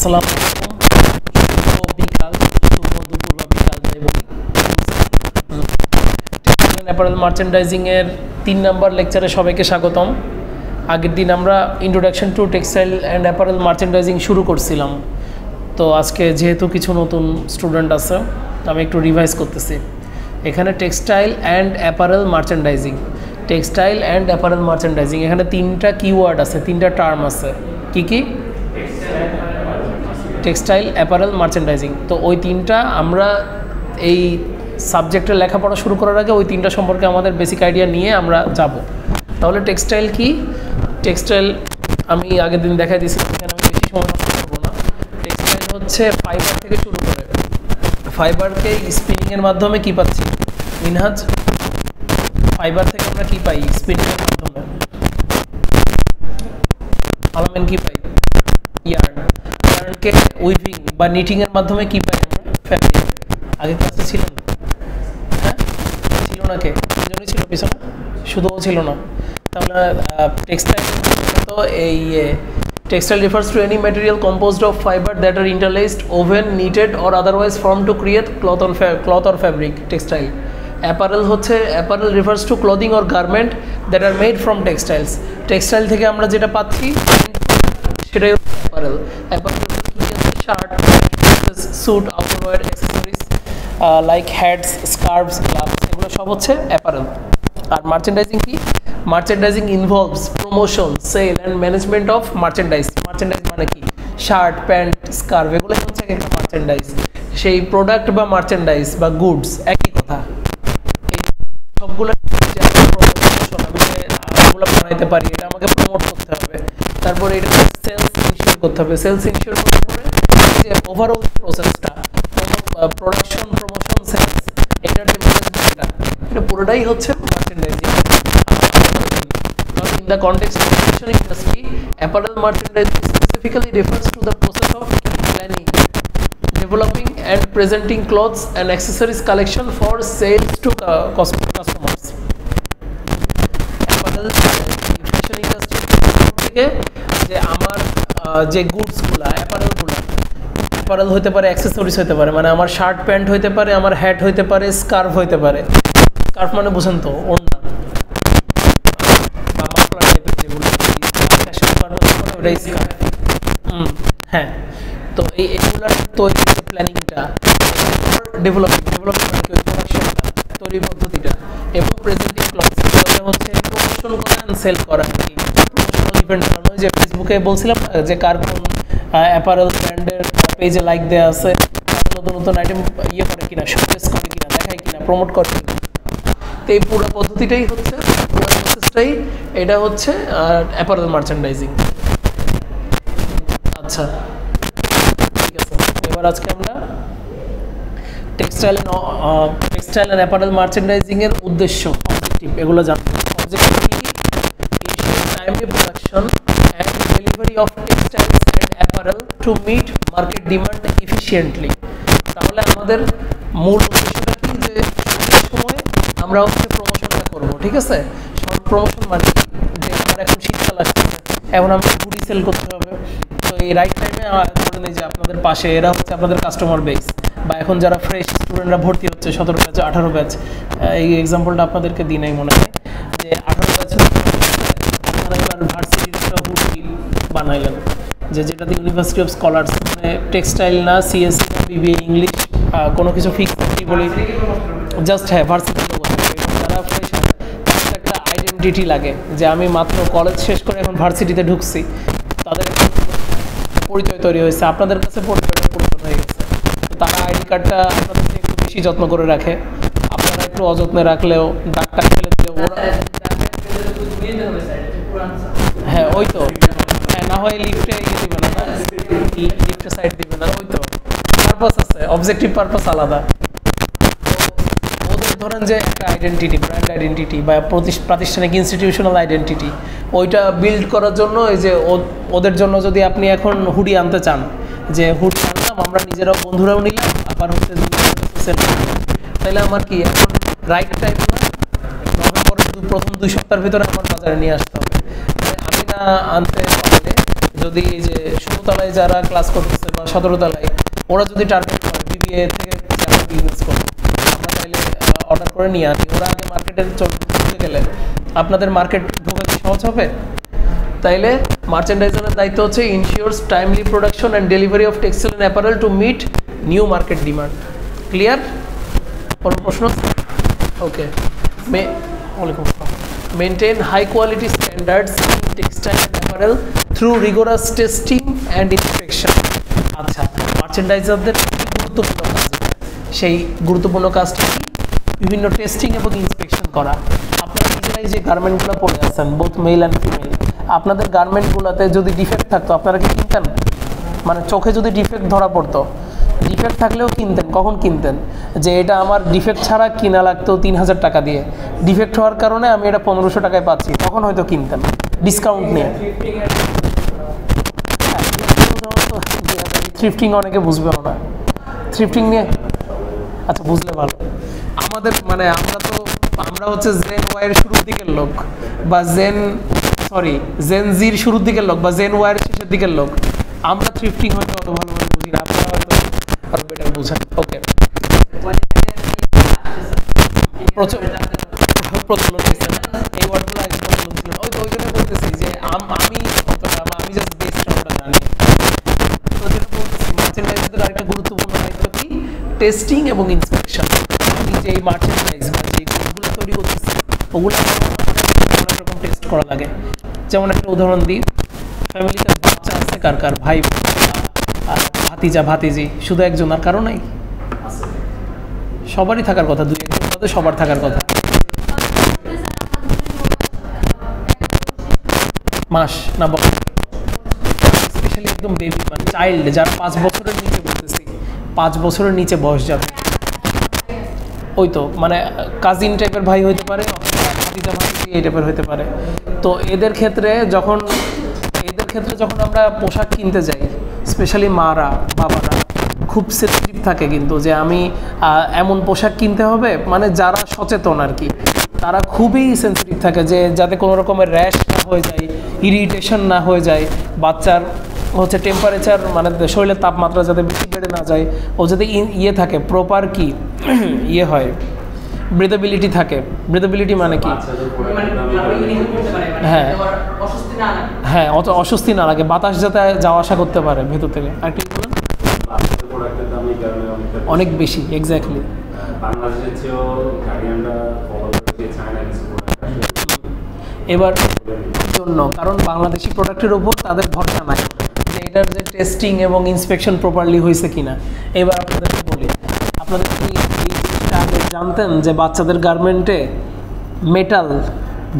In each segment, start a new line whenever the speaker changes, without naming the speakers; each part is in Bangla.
আসসালামু আলাইকুম। শুভ বিকাল, শুভ দুপুর বা বিকাল যাই বলি। টেক্সটাইল অ্যান্ড অ্যাপারেল মার্চেন্ডাইজিং এর 3 নম্বর লেকচারে সবাইকে স্বাগতম। আগের দিন আমরা introduction to textile and apparel merchandising শুরু করছিলাম। তো আজকে যেহেতু কিছু নতুন স্টুডেন্ট আছে, আমি একটু রিভাইজ করতেছি। এখানে textile and apparel merchandising, textile and apparel merchandising, এখানে 3টা কিওয়ার্ড আছে, 3টা টার্ম আছে। কি কি? Textile apparel merchandising. তো ওই 3টা আমরা এই সাবজেক্টের লেখাপড়া শুরু করার আগে ওই 3টা সম্পর্কে আমাদের বেসিক আইডিয়া নিয়ে আমরা যাব। তাহলে টেক্সটাইল কি? টেক্সটাইল আমি আগের দিন দেখাই দিয়েছি, এখানে আমি বেশি সময় নষ্ট করবো না। টেক্সটাইল হচ্ছে ফাইবার থেকে শুরু করে, ফাইবারকে স্পিনিংয়ের মাধ্যমে কি পাচ্ছি মিনহাজ? ফাইবার থেকে আমরা কি পাই স্পিনিংয়ের মাধ্যমে? আলামিন কি পাই? ইয়ার্ন। ইয়ার্নকে উইভিং বা নিটিংয়ের মাধ্যমে কি পাই আমরা? ফ্যাব্রিক। আগে ক্লাসে ছিল না? হ্যাঁ ছিল না, কে তিনজনই ছিল পিছনে, শুধুও ছিল না। তাহলে টেক্সটাইল তো এই textile refers to any material composed of fiber that are interlaced, woven, knitted or otherwise formed to create cloth or fabric. Textile. Apparel হচ্ছে apparel refers to clothing or garment that are made from textiles. Textile থেকে আমরা যেটা পাচ্ছি সেটাই হচ্ছে apparel. Apparel shirt, suit, outerwear, accessories like hats, scarves, gloves, এগুলো সব হচ্ছে অ্যাপারেল। আর মার্চেন্ডাইজিং কি? Merchandising involves promotion, sale and management of merchandise. Merchandise মানে কি? শার্ট, প্যান্ট, স্কার্ফ, এগুলো হচ্ছে একটা মার্চেন্ডাইজ। সেই প্রোডাক্ট বা মার্চেন্ডাইজ বা গুডস একই কথা। এই সবগুলো প্রমোশন, আমি এগুলো বানাইতে পারি, এটা আমাকে প্রমোট করতে হবে। তারপরে এটা সেলস ইনশিওর করতে হবে। সেলস ইনশিওর করতে পরে যে ওভারঅল প্রসেসটা, প্রোডাকশন, প্রমোশন, সেলস, এন্টারটেইনমেন্ট, এটা পুরোটাই হচ্ছে merchandising. In the context of fashion industry, apparel merchandising specifically refers to the process of planning, developing and presenting clothes and accessories collection for sales to customers. Apparel fashion industry থেকে যে আমার যে গুডসগুলো, অ্যাপারেল হতে পারে, অ্যাক্সেসরিজ হতে পারে, মানে আমার শার্ট প্যান্ট হতে পারে, আমার হ্যাট হতে পারে, স্কার্ফ হতে পারে। স্কার্ফ মানে বুঝেন তো, ওড়না বা মাফলার টাইপের যেগুলো ফ্যাশন ওটাই স্কার্ফ। হ্যাঁ, তো এগুলোর তৈরি যে প্ল্যানিংটা, ডেভেলপমেন্ট মানে কি? ওই প্রোডাকশনটা, তৈরি পদ্ধতিটা, এবং প্রেজেন্টিং ক্লথস, হচ্ছে প্রমোশন করা অ্যান্ড সেল করা। প্রমোশনাল ইভেন্ট বানানো, যে ফেসবুকে বলছিলাম যে কার কোন অ্যাপারেল ব্র্যান্ডের পেজে লাইক দেওয়া আছে, নতুন নতুন আইটেম ইয়ে করে কিনা, শোকেস করে কিনা, দেখায় কিনা, প্রমোট করে কিনা। তো এই পুরো পদ্ধতিটাই হচ্ছে, পুরো প্রসেসটাই এটা হচ্ছে অ্যাপারেল মার্চেন্ডাইজিং। আচ্ছা ঠিক আছে, এবার আজকে আমরা টেক্সটাইল অ্যান্ড অ্যাপারেল মার্চেন্ডাইজিং এর উদ্দেশ্য, অবজেক্টিভ, এগুলো জানবো। অবজেক্টিভ কি? Timely production and delivery of textiles and apparel to meet market demand efficiently. তাহলে আমাদের মূল উদ্দেশ্যটা কি? যে সময় আমরা হচ্ছে প্রমোশনটা করবো, ঠিক আছে? শর্ট প্রমোশন মানে যে আমার এখন শীতকাল আসছে, এখন আমি হুডি সেল করতে হবে। তো এই রাইট টাইমে ধরেন এই যে আপনাদের পাশে এরা হচ্ছে আপনাদের কাস্টমার বেস, বা এখন যারা ফ্রেশ স্টুডেন্টরা ভর্তি হচ্ছে 17 ব্যাচ, 18 ব্যাচ, এই এক্সাম্পলটা আপনাদেরকে দিই নাই মনে হয়, যে 18 ব্যাচ আপনারা এবার ভার্সিটির একটা হুডি বানাইলেন, যেটাতে ইউনিভার্সিটি অফ স্কলার্স, মানে টেক্সটাইল না, সিএসসি না, বিবিএ, ইংলিশ, কোনো কিছু ফিক্স কি বলি, জাস্ট হ্যাঁ ভার্সিটি। যারা ফ্রেশ একটা আইডেন্টিটি লাগে, যে আমি মাত্র কলেজ শেষ করে এখন ভার্সিটিতে ঢুকছি, তাদের পরিচয় তৈরি হয়েছে, আপনাদের কাছে পরিচয়টা পরিবর্তন হয়ে গেছে। তারা আইডি কার্ডটা আপনাদের একটু বেশি যত্ন করে রাখে, আপনারা একটু অযত্নে রাখলেও, দাগটা ফেলে দিলেও ওরা, হ্যাঁ ওই তো, হ্যাঁ না হয় লিফটে দিবে না, লিফটে সাইড দিবে না, ওই তো পারপাস আছে, অবজেক্টিভ পারপাস আলাদা। ওদের ধরেন যে একটা আইডেন্টিটি, ব্র্যান্ড আইডেন্টিটি বা প্রাতিষ্ঠানিক ইনস্টিটিউশনাল আইডেন্টিটি, ওইটা বিল্ড করার জন্য এই যে ওদের জন্য যদি আপনি এখন হুডি আনতে চান, যে হুডি আনলাম আমরা নিজেরাও, বন্ধুরাও নিলাম, আবার হচ্ছে তাহলে আমার কি এখন রাইট টাইম না, নভেম্বরের প্রথম 2 সপ্তাহের ভিতরে আমার বাজারে নিয়ে আসতে হবে। আমি না আনতে পারলে যদি এই যে 16 তলায় যারা ক্লাস করতেছে বা 17 তলায় ওরা যদি টার্গেট করে বিবিএ থেকে যারা বিজনেস করে, আমরা তাইলে অর্ডার করে নিয়ে আনি, ওরা আগে মার্কেটে ঢুকে গেলে আপনাদের মার্কেট ঢোকা কি সহজ হবে? তাইলে মার্চেন্ডাইজারের দায়িত্ব হচ্ছে ensures timely production and delivery of textile and apparel to meet new market demand. Clear? কোনো প্রশ্ন? ওকে। ওয়ালাইকুম আসসালাম। Maintain high quality standards in textile and apparel through rigorous testing and inspection. আচ্ছা, মার্চেন্ডাইজারদের গুরুত্বপূর্ণ কাজ, সেই গুরুত্বপূর্ণ কাজটি বিভিন্ন টেস্টিং এবং ইন্সপেকশন করা। আপনারা নিজেরাই যে গার্মেন্টগুলো পরে আছেন, বোথ মেল অ্যান্ড ফিমেল, আপনাদের গার্মেন্টগুলোতে যদি ডিফেক্ট থাকতো আপনারা কি কিনতেন? মানে চোখে যদি ডিফেক্ট ধরা পড়তো, ডিফেক্ট থাকলেও কিনতেন। কখন কিনতেন? যে এটা আমার ডিফেক্ট ছাড়া কিনা লাগতো 3000 টাকা দিয়ে, ডিফেক্ট হওয়ার কারণে আমি এটা 1500 টাকায় পাচ্ছি, তখন হয়তো কিনতেন ডিসকাউন্ট নিয়ে। থ্রিফটিং অনেকে বুঝবেও না, থ্রিফটিং নিয়ে আচ্ছা বুঝলে ভালো। আমাদের মানে আমরা হচ্ছে জেন ওয়াইয়ের শুরুর দিকের লোক, বা জেন জির শুরুর দিকের লোক, বা জেন ওয়াইয়ের শেষের দিকের লোক। আমরা থ্রিফটিং হয়তো অত ভালোভাবে বুঝি না, আপনারা হয়তো আরো বেটার বুঝেন। ওকে, প্রচলন হয়েছে না এই ওয়ার্ডগুলো, আগে প্রচলন ছিল। ওই জন্য বলতেছি যে আমি জাস্ট বেসটা জানি। ওই জন্য বলতেছি মার্চেন্ডাইজারদের আরেকটা গুরুত্বপূর্ণ দায়িত্ব কি? টেস্টিং এবং ইন্সপেকশন। আপনি যে এই মার্চেন্ডাইজ বা যে গুলো তৈরি করতেছে ওগুলো অনেক রকম টেস্ট করা লাগে। যেমন একটা উদাহরণ দিই, ফ্যামিলিতে বাচ্চা আছে কার কার, ভাই আর ভাতিজা ভাতিজি, শুধু একজন আর কারো নাই? সবারই থাকার কথা, দুই একজন মধ্যে সবার থাকার কথা। মাস না স্পেশালি একদম বেবি মানে চাইল্ড, যারা 5 বছরের নিচে, বলতেছি 5 বছরের নিচে বয়স যাবে, ওই তো মানে কাজিন টাইপের ভাই হইতে পারে, ভাতিজা ভাতিজি এই টাইপের হইতে পারে। তো এদের ক্ষেত্রে যখন আমরা পোশাক কিনতে যাই, স্পেশালি মারা বাবারা খুব সেন্সিটিভ থাকে কিন্তু, যে আমি এমন পোশাক কিনতে হবে, মানে যারা সচেতন আর কি, তারা খুবই সেন্সিটিভ থাকে যে যাতে কোনো রকমের র্যাশ না হয়ে যায়, ইরিটেশন না হয়ে যায়, বাচ্চার হচ্ছে টেম্পারেচার মানে শরীরের তাপমাত্রা যাতে বেশি বেড়ে না যায়, ও যাতে ইয়ে থাকে প্রপার কি ইয়ে হয়, ব্রিথেবিলিটি থাকে। ব্রিথেবিলিটি মানে কি? হ্যাঁ হ্যাঁ, অত অস্বস্তি না লাগে, বাতাস যাতে যাওয়া আসা করতে পারে ভেতর থেকে। আর কি বলেন? অনেক বেশি, এক্স্যাক্টলি। এবার জন্য কারণ বাংলাদেশি প্রোডাক্টের উপর তাদের ভরসা নাই যে এটার যে টেস্টিং এবং ইন্সপেকশন প্রপারলি হয়েছে কিনা। এবার আপনাদেরকে বলি, আপনাদের কি এই জিনিসটা আগে জানতেন যে বাচ্চাদের গার্মেন্টে মেটাল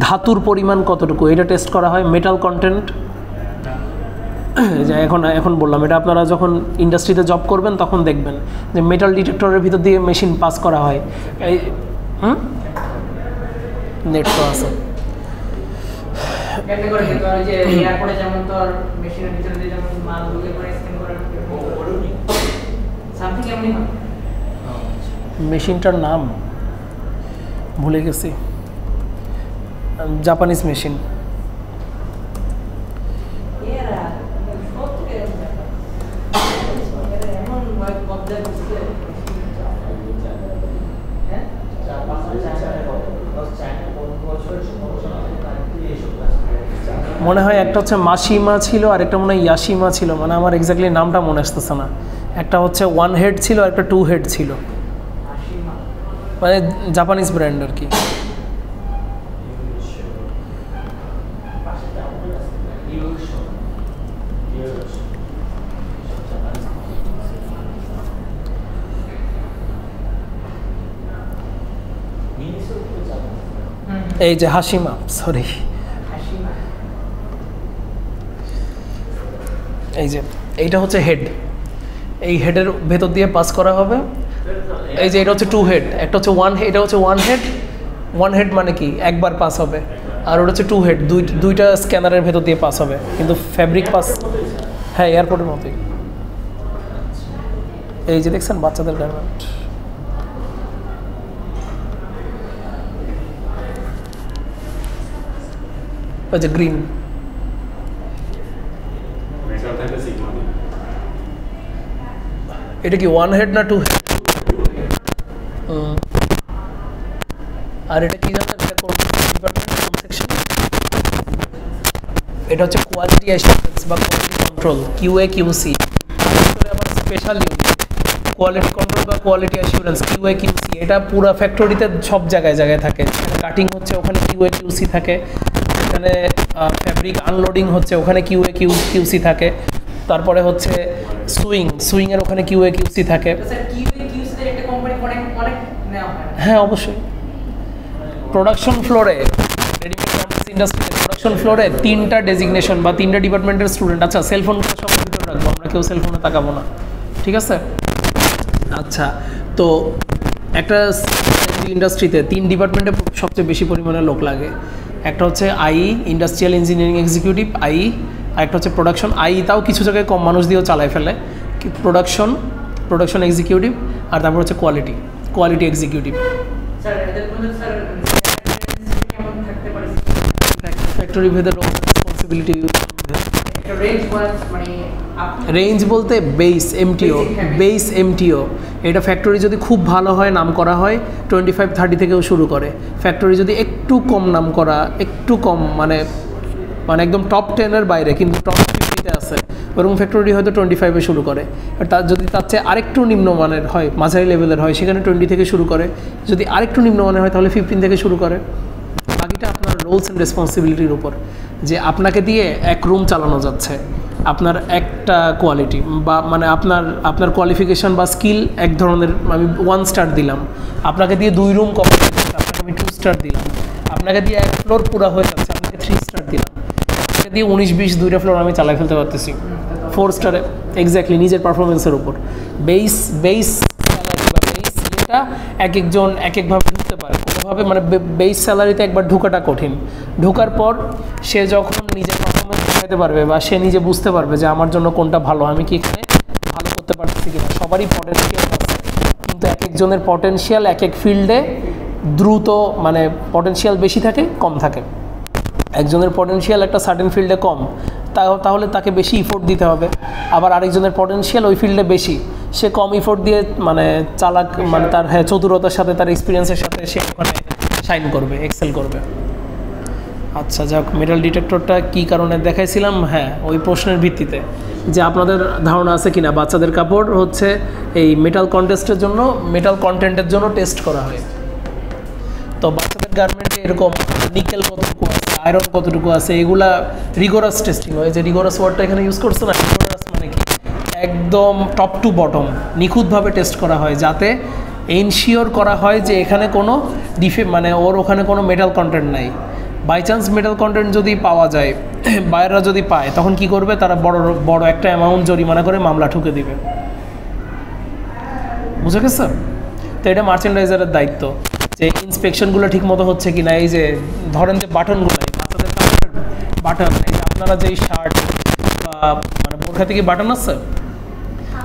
ধাতুর পরিমাণ কতটুকু এটা টেস্ট করা হয়? মেটাল কন্টেন্ট যে এখন বললাম, এটা আপনারা যখন ইন্ডাস্ট্রিতে জব করবেন তখন দেখবেন যে মেটাল ডিটেক্টরের ভিতর দিয়ে মেশিন পাস করা হয়। এই নেট তো আছে, মেশিনটার নাম ভুলে গেছি, জাপানিজ মেশিন। মনে হয় একটা হচ্ছে মাসিমা ছিল আর একটা মনে হয় ইয়াসিমা ছিল, মানে আমার এক্স্যাক্টলি নামটা মনে আসতেছে না। একটা হচ্ছে 1 হেড ছিল আর একটা 2 হেড ছিল, মানে জাপানিজ ব্র্যান্ড আর কি। এই যে হাসিমা, সরি, এই যে এইটা হচ্ছে হেড, এই হেডের ভেতর দিয়ে পাস করা হবে। এই যে এটা হচ্ছে 2 হেড, একটা হচ্ছে 1 হেড, এটা হচ্ছে 1 হেড। 1 হেড মানে কি একবার পাস হবে, আর ওটা হচ্ছে 2 হেড, দুইটা স্ক্যানারের ভেতর দিয়ে পাস হবে, কিন্তু ফ্যাব্রিক পাস, হ্যাঁ এয়ারপোর্টের মতোই। এই যে দেখছেন বাচ্চাদের গার্মেন্ট, ওই যে গ্রিন। এটা কি ওয়ান হেড না টু হেড? আর এটা কি জানেন, এটা কোন ডিপার্টমেন্ট, কোন সেকশন? এটা হচ্ছে কোয়ালিটি অ্যাসুরেন্স বা কোয়ালিটি কন্ট্রোল, কিউএ কিউসি। আবার স্পেশাল ইউনিট কোয়ালিটি কন্ট্রোল বা কোয়ালিটি অ্যাসুরেন্স, কিউএ কিউসি। এটা পুরো ফ্যাক্টরিতে সব জায়গায় জায়গায় থাকে। কাটিং হচ্ছে ওখানে কিউএ কিউসি থাকে, এখানে ফ্যাব্রিক আনলোডিং হচ্ছে ওখানে কিউএ কিউসি থাকে, তারপরে হচ্ছে সুইংয়ের ওখানে কিউএ কিউসি থাকে। হ্যাঁ অবশ্যই। প্রোডাকশন ফ্লোরে, ইন্ডাস্ট্রিতে প্রোডাকশন ফ্লোরে 3টা ডেজিগনেশন বা 3টা ডিপার্টমেন্টের স্টুডেন্ট। আচ্ছা সেলফোনটা সব ভিতরে রাখবো, আমরা কেউ সেলফোনে তাকাবো না, ঠিক আছে? আচ্ছা, তো একটা ইন্ডাস্ট্রিতে 3 ডিপার্টমেন্টে সবচেয়ে বেশি পরিমাণে লোক লাগে। একটা হচ্ছে IE, industrial engineering executive, IE. আর একটা হচ্ছে প্রোডাকশন। আইই তাও কিছু জায়গায় কম মানুষ দিয়েও চালায় ফেলে। প্রোডাকশন এক্সিকিউটিভ, আর তারপর হচ্ছে কোয়ালিটি এক্সিকিউটিভ। ফ্যাক্টরি ভেদে রেসপন্সিবিলিটি, রেঞ্জ বলতে বেস এমটিও। এটা ফ্যাক্টরি যদি খুব ভালো হয়, নাম করা হয়, 25-30 থেকেও শুরু করে। ফ্যাক্টরি যদি একটু কম নাম করা, একটু কম মানে একদম টপ 10-এর বাইরে কিন্তু টপ 50-তে আছে, ওরকম ফ্যাক্টরি হয়তো 25-এ শুরু করে। আর যদি তার চেয়ে আরেকটু নিম্নমানের হয়, মাঝারি লেভেলের হয়, সেখানে 20 থেকে শুরু করে। যদি আরেকটু নিম্নমানের হয় তাহলে 15 থেকে শুরু করে। বাকিটা আপনার রোলস অ্যান্ড রেসপন্সিবিলিটির উপর, যে আপনাকে দিয়ে এক রুম চালানো যাচ্ছে, আপনার একটা কোয়ালিটি বা মানে আপনার কোয়ালিফিকেশান বা স্কিল এক ধরনের, আমি 1 স্টার দিলাম। আপনাকে দিয়ে 2 রুম কমপ্লিট হচ্ছে, আপনাকে আমি 2 স্টার দিলাম। আপনাকে দিয়ে 1 ফ্লোর পুরো হয়ে যাচ্ছে, আপনাকে 3 স্টার দিলাম। আপনাকে দিয়ে 19-20 2টা ফ্লোর আমি চালাই ফেলতে পারতেছি 4 স্টারে। এক্স্যাক্টলি নিজের পারফরমেন্সের উপর বেস স্যালারি বা বেস ইয়েটা এক একজন এক একভাবে ঢুকতে পারে। কোনোভাবে মানে বেস স্যালারিতে একবার ঢোকাটা কঠিন। ঢোকার পর সে যখন নিজের পারফরমেন্স দেখাতে পারবে বা সে নিজে বুঝতে পারবে যে আমার জন্য কোনটা ভালো, আমি কি এখানে ভালো করতে পারতেছি কিনা। সবারই পটেনশিয়াল আছে, কিন্তু এক একজনের পটেনশিয়াল এক এক ফিল্ডে দ্রুত মানে পটেনশিয়াল বেশি থাকে, কম থাকে। একজনের পটেনশিয়াল একটা সার্টেন ফিল্ডে কম, তাহলে তাকে বেশি ইফোর্ট দিতে হবে। আবার আরেকজনের পটেনশিয়াল ওই ফিল্ডে বেশি, সে কম ইফোর্ট দিয়ে মানে চালাক মানে তার চতুরতার সাথে, তার এক্সপিরিয়েন্সের সাথে সে ওখানে শাইন করবে, এক্সেল করবে। আচ্ছা যাক, মেটাল ডিটেক্টরটা কী কারণে দেখাইছিলাম? হ্যাঁ, ওই প্রশ্নের ভিত্তিতে যে আপনাদের ধারণা আছে কিনা বাচ্চাদের কাপড় হচ্ছে এই মেটাল কন্টেন্টের জন্য টেস্ট করা হয়। তো বাচ্চাদের গার্মেন্টে এরকম নিকেল কতটুকু আছে, আয়রন কতটুকু আছে, এগুলা রিগোরাস টেস্টিং হয়। যে রিগোরাস ওয়ার্ডটা এখানে ইউজ করছে না, রিগোরাস মানে কি একদম টপ টু বটম নিখুঁতভাবে টেস্ট করা হয়, যাতে এনশিওর করা হয় যে এখানে কোনো মানে ওখানে কোনো মেটাল কন্টেন্ট নাই। বাই চান্স মেটাল কন্টেন্ট যদি পাওয়া যায়, বায়াররা যদি পায়, তখন কি করবে? তারা বড় একটা অ্যামাউন্ট জরিমানা করে মামলা ঠুকে দিবে। বুঝে গেছে? তো এটা মার্চেন্ডাইজারের দায়িত্ব যে ইন্সপেকশনগুলো ঠিক মতো হচ্ছে কি না। এই যে ধরেন যে বাটনগুলো, বাচ্চাদের বাটন, এই যে আপনারা যেই শার্ট বা মানে বোরখা থেকে বাটন আছে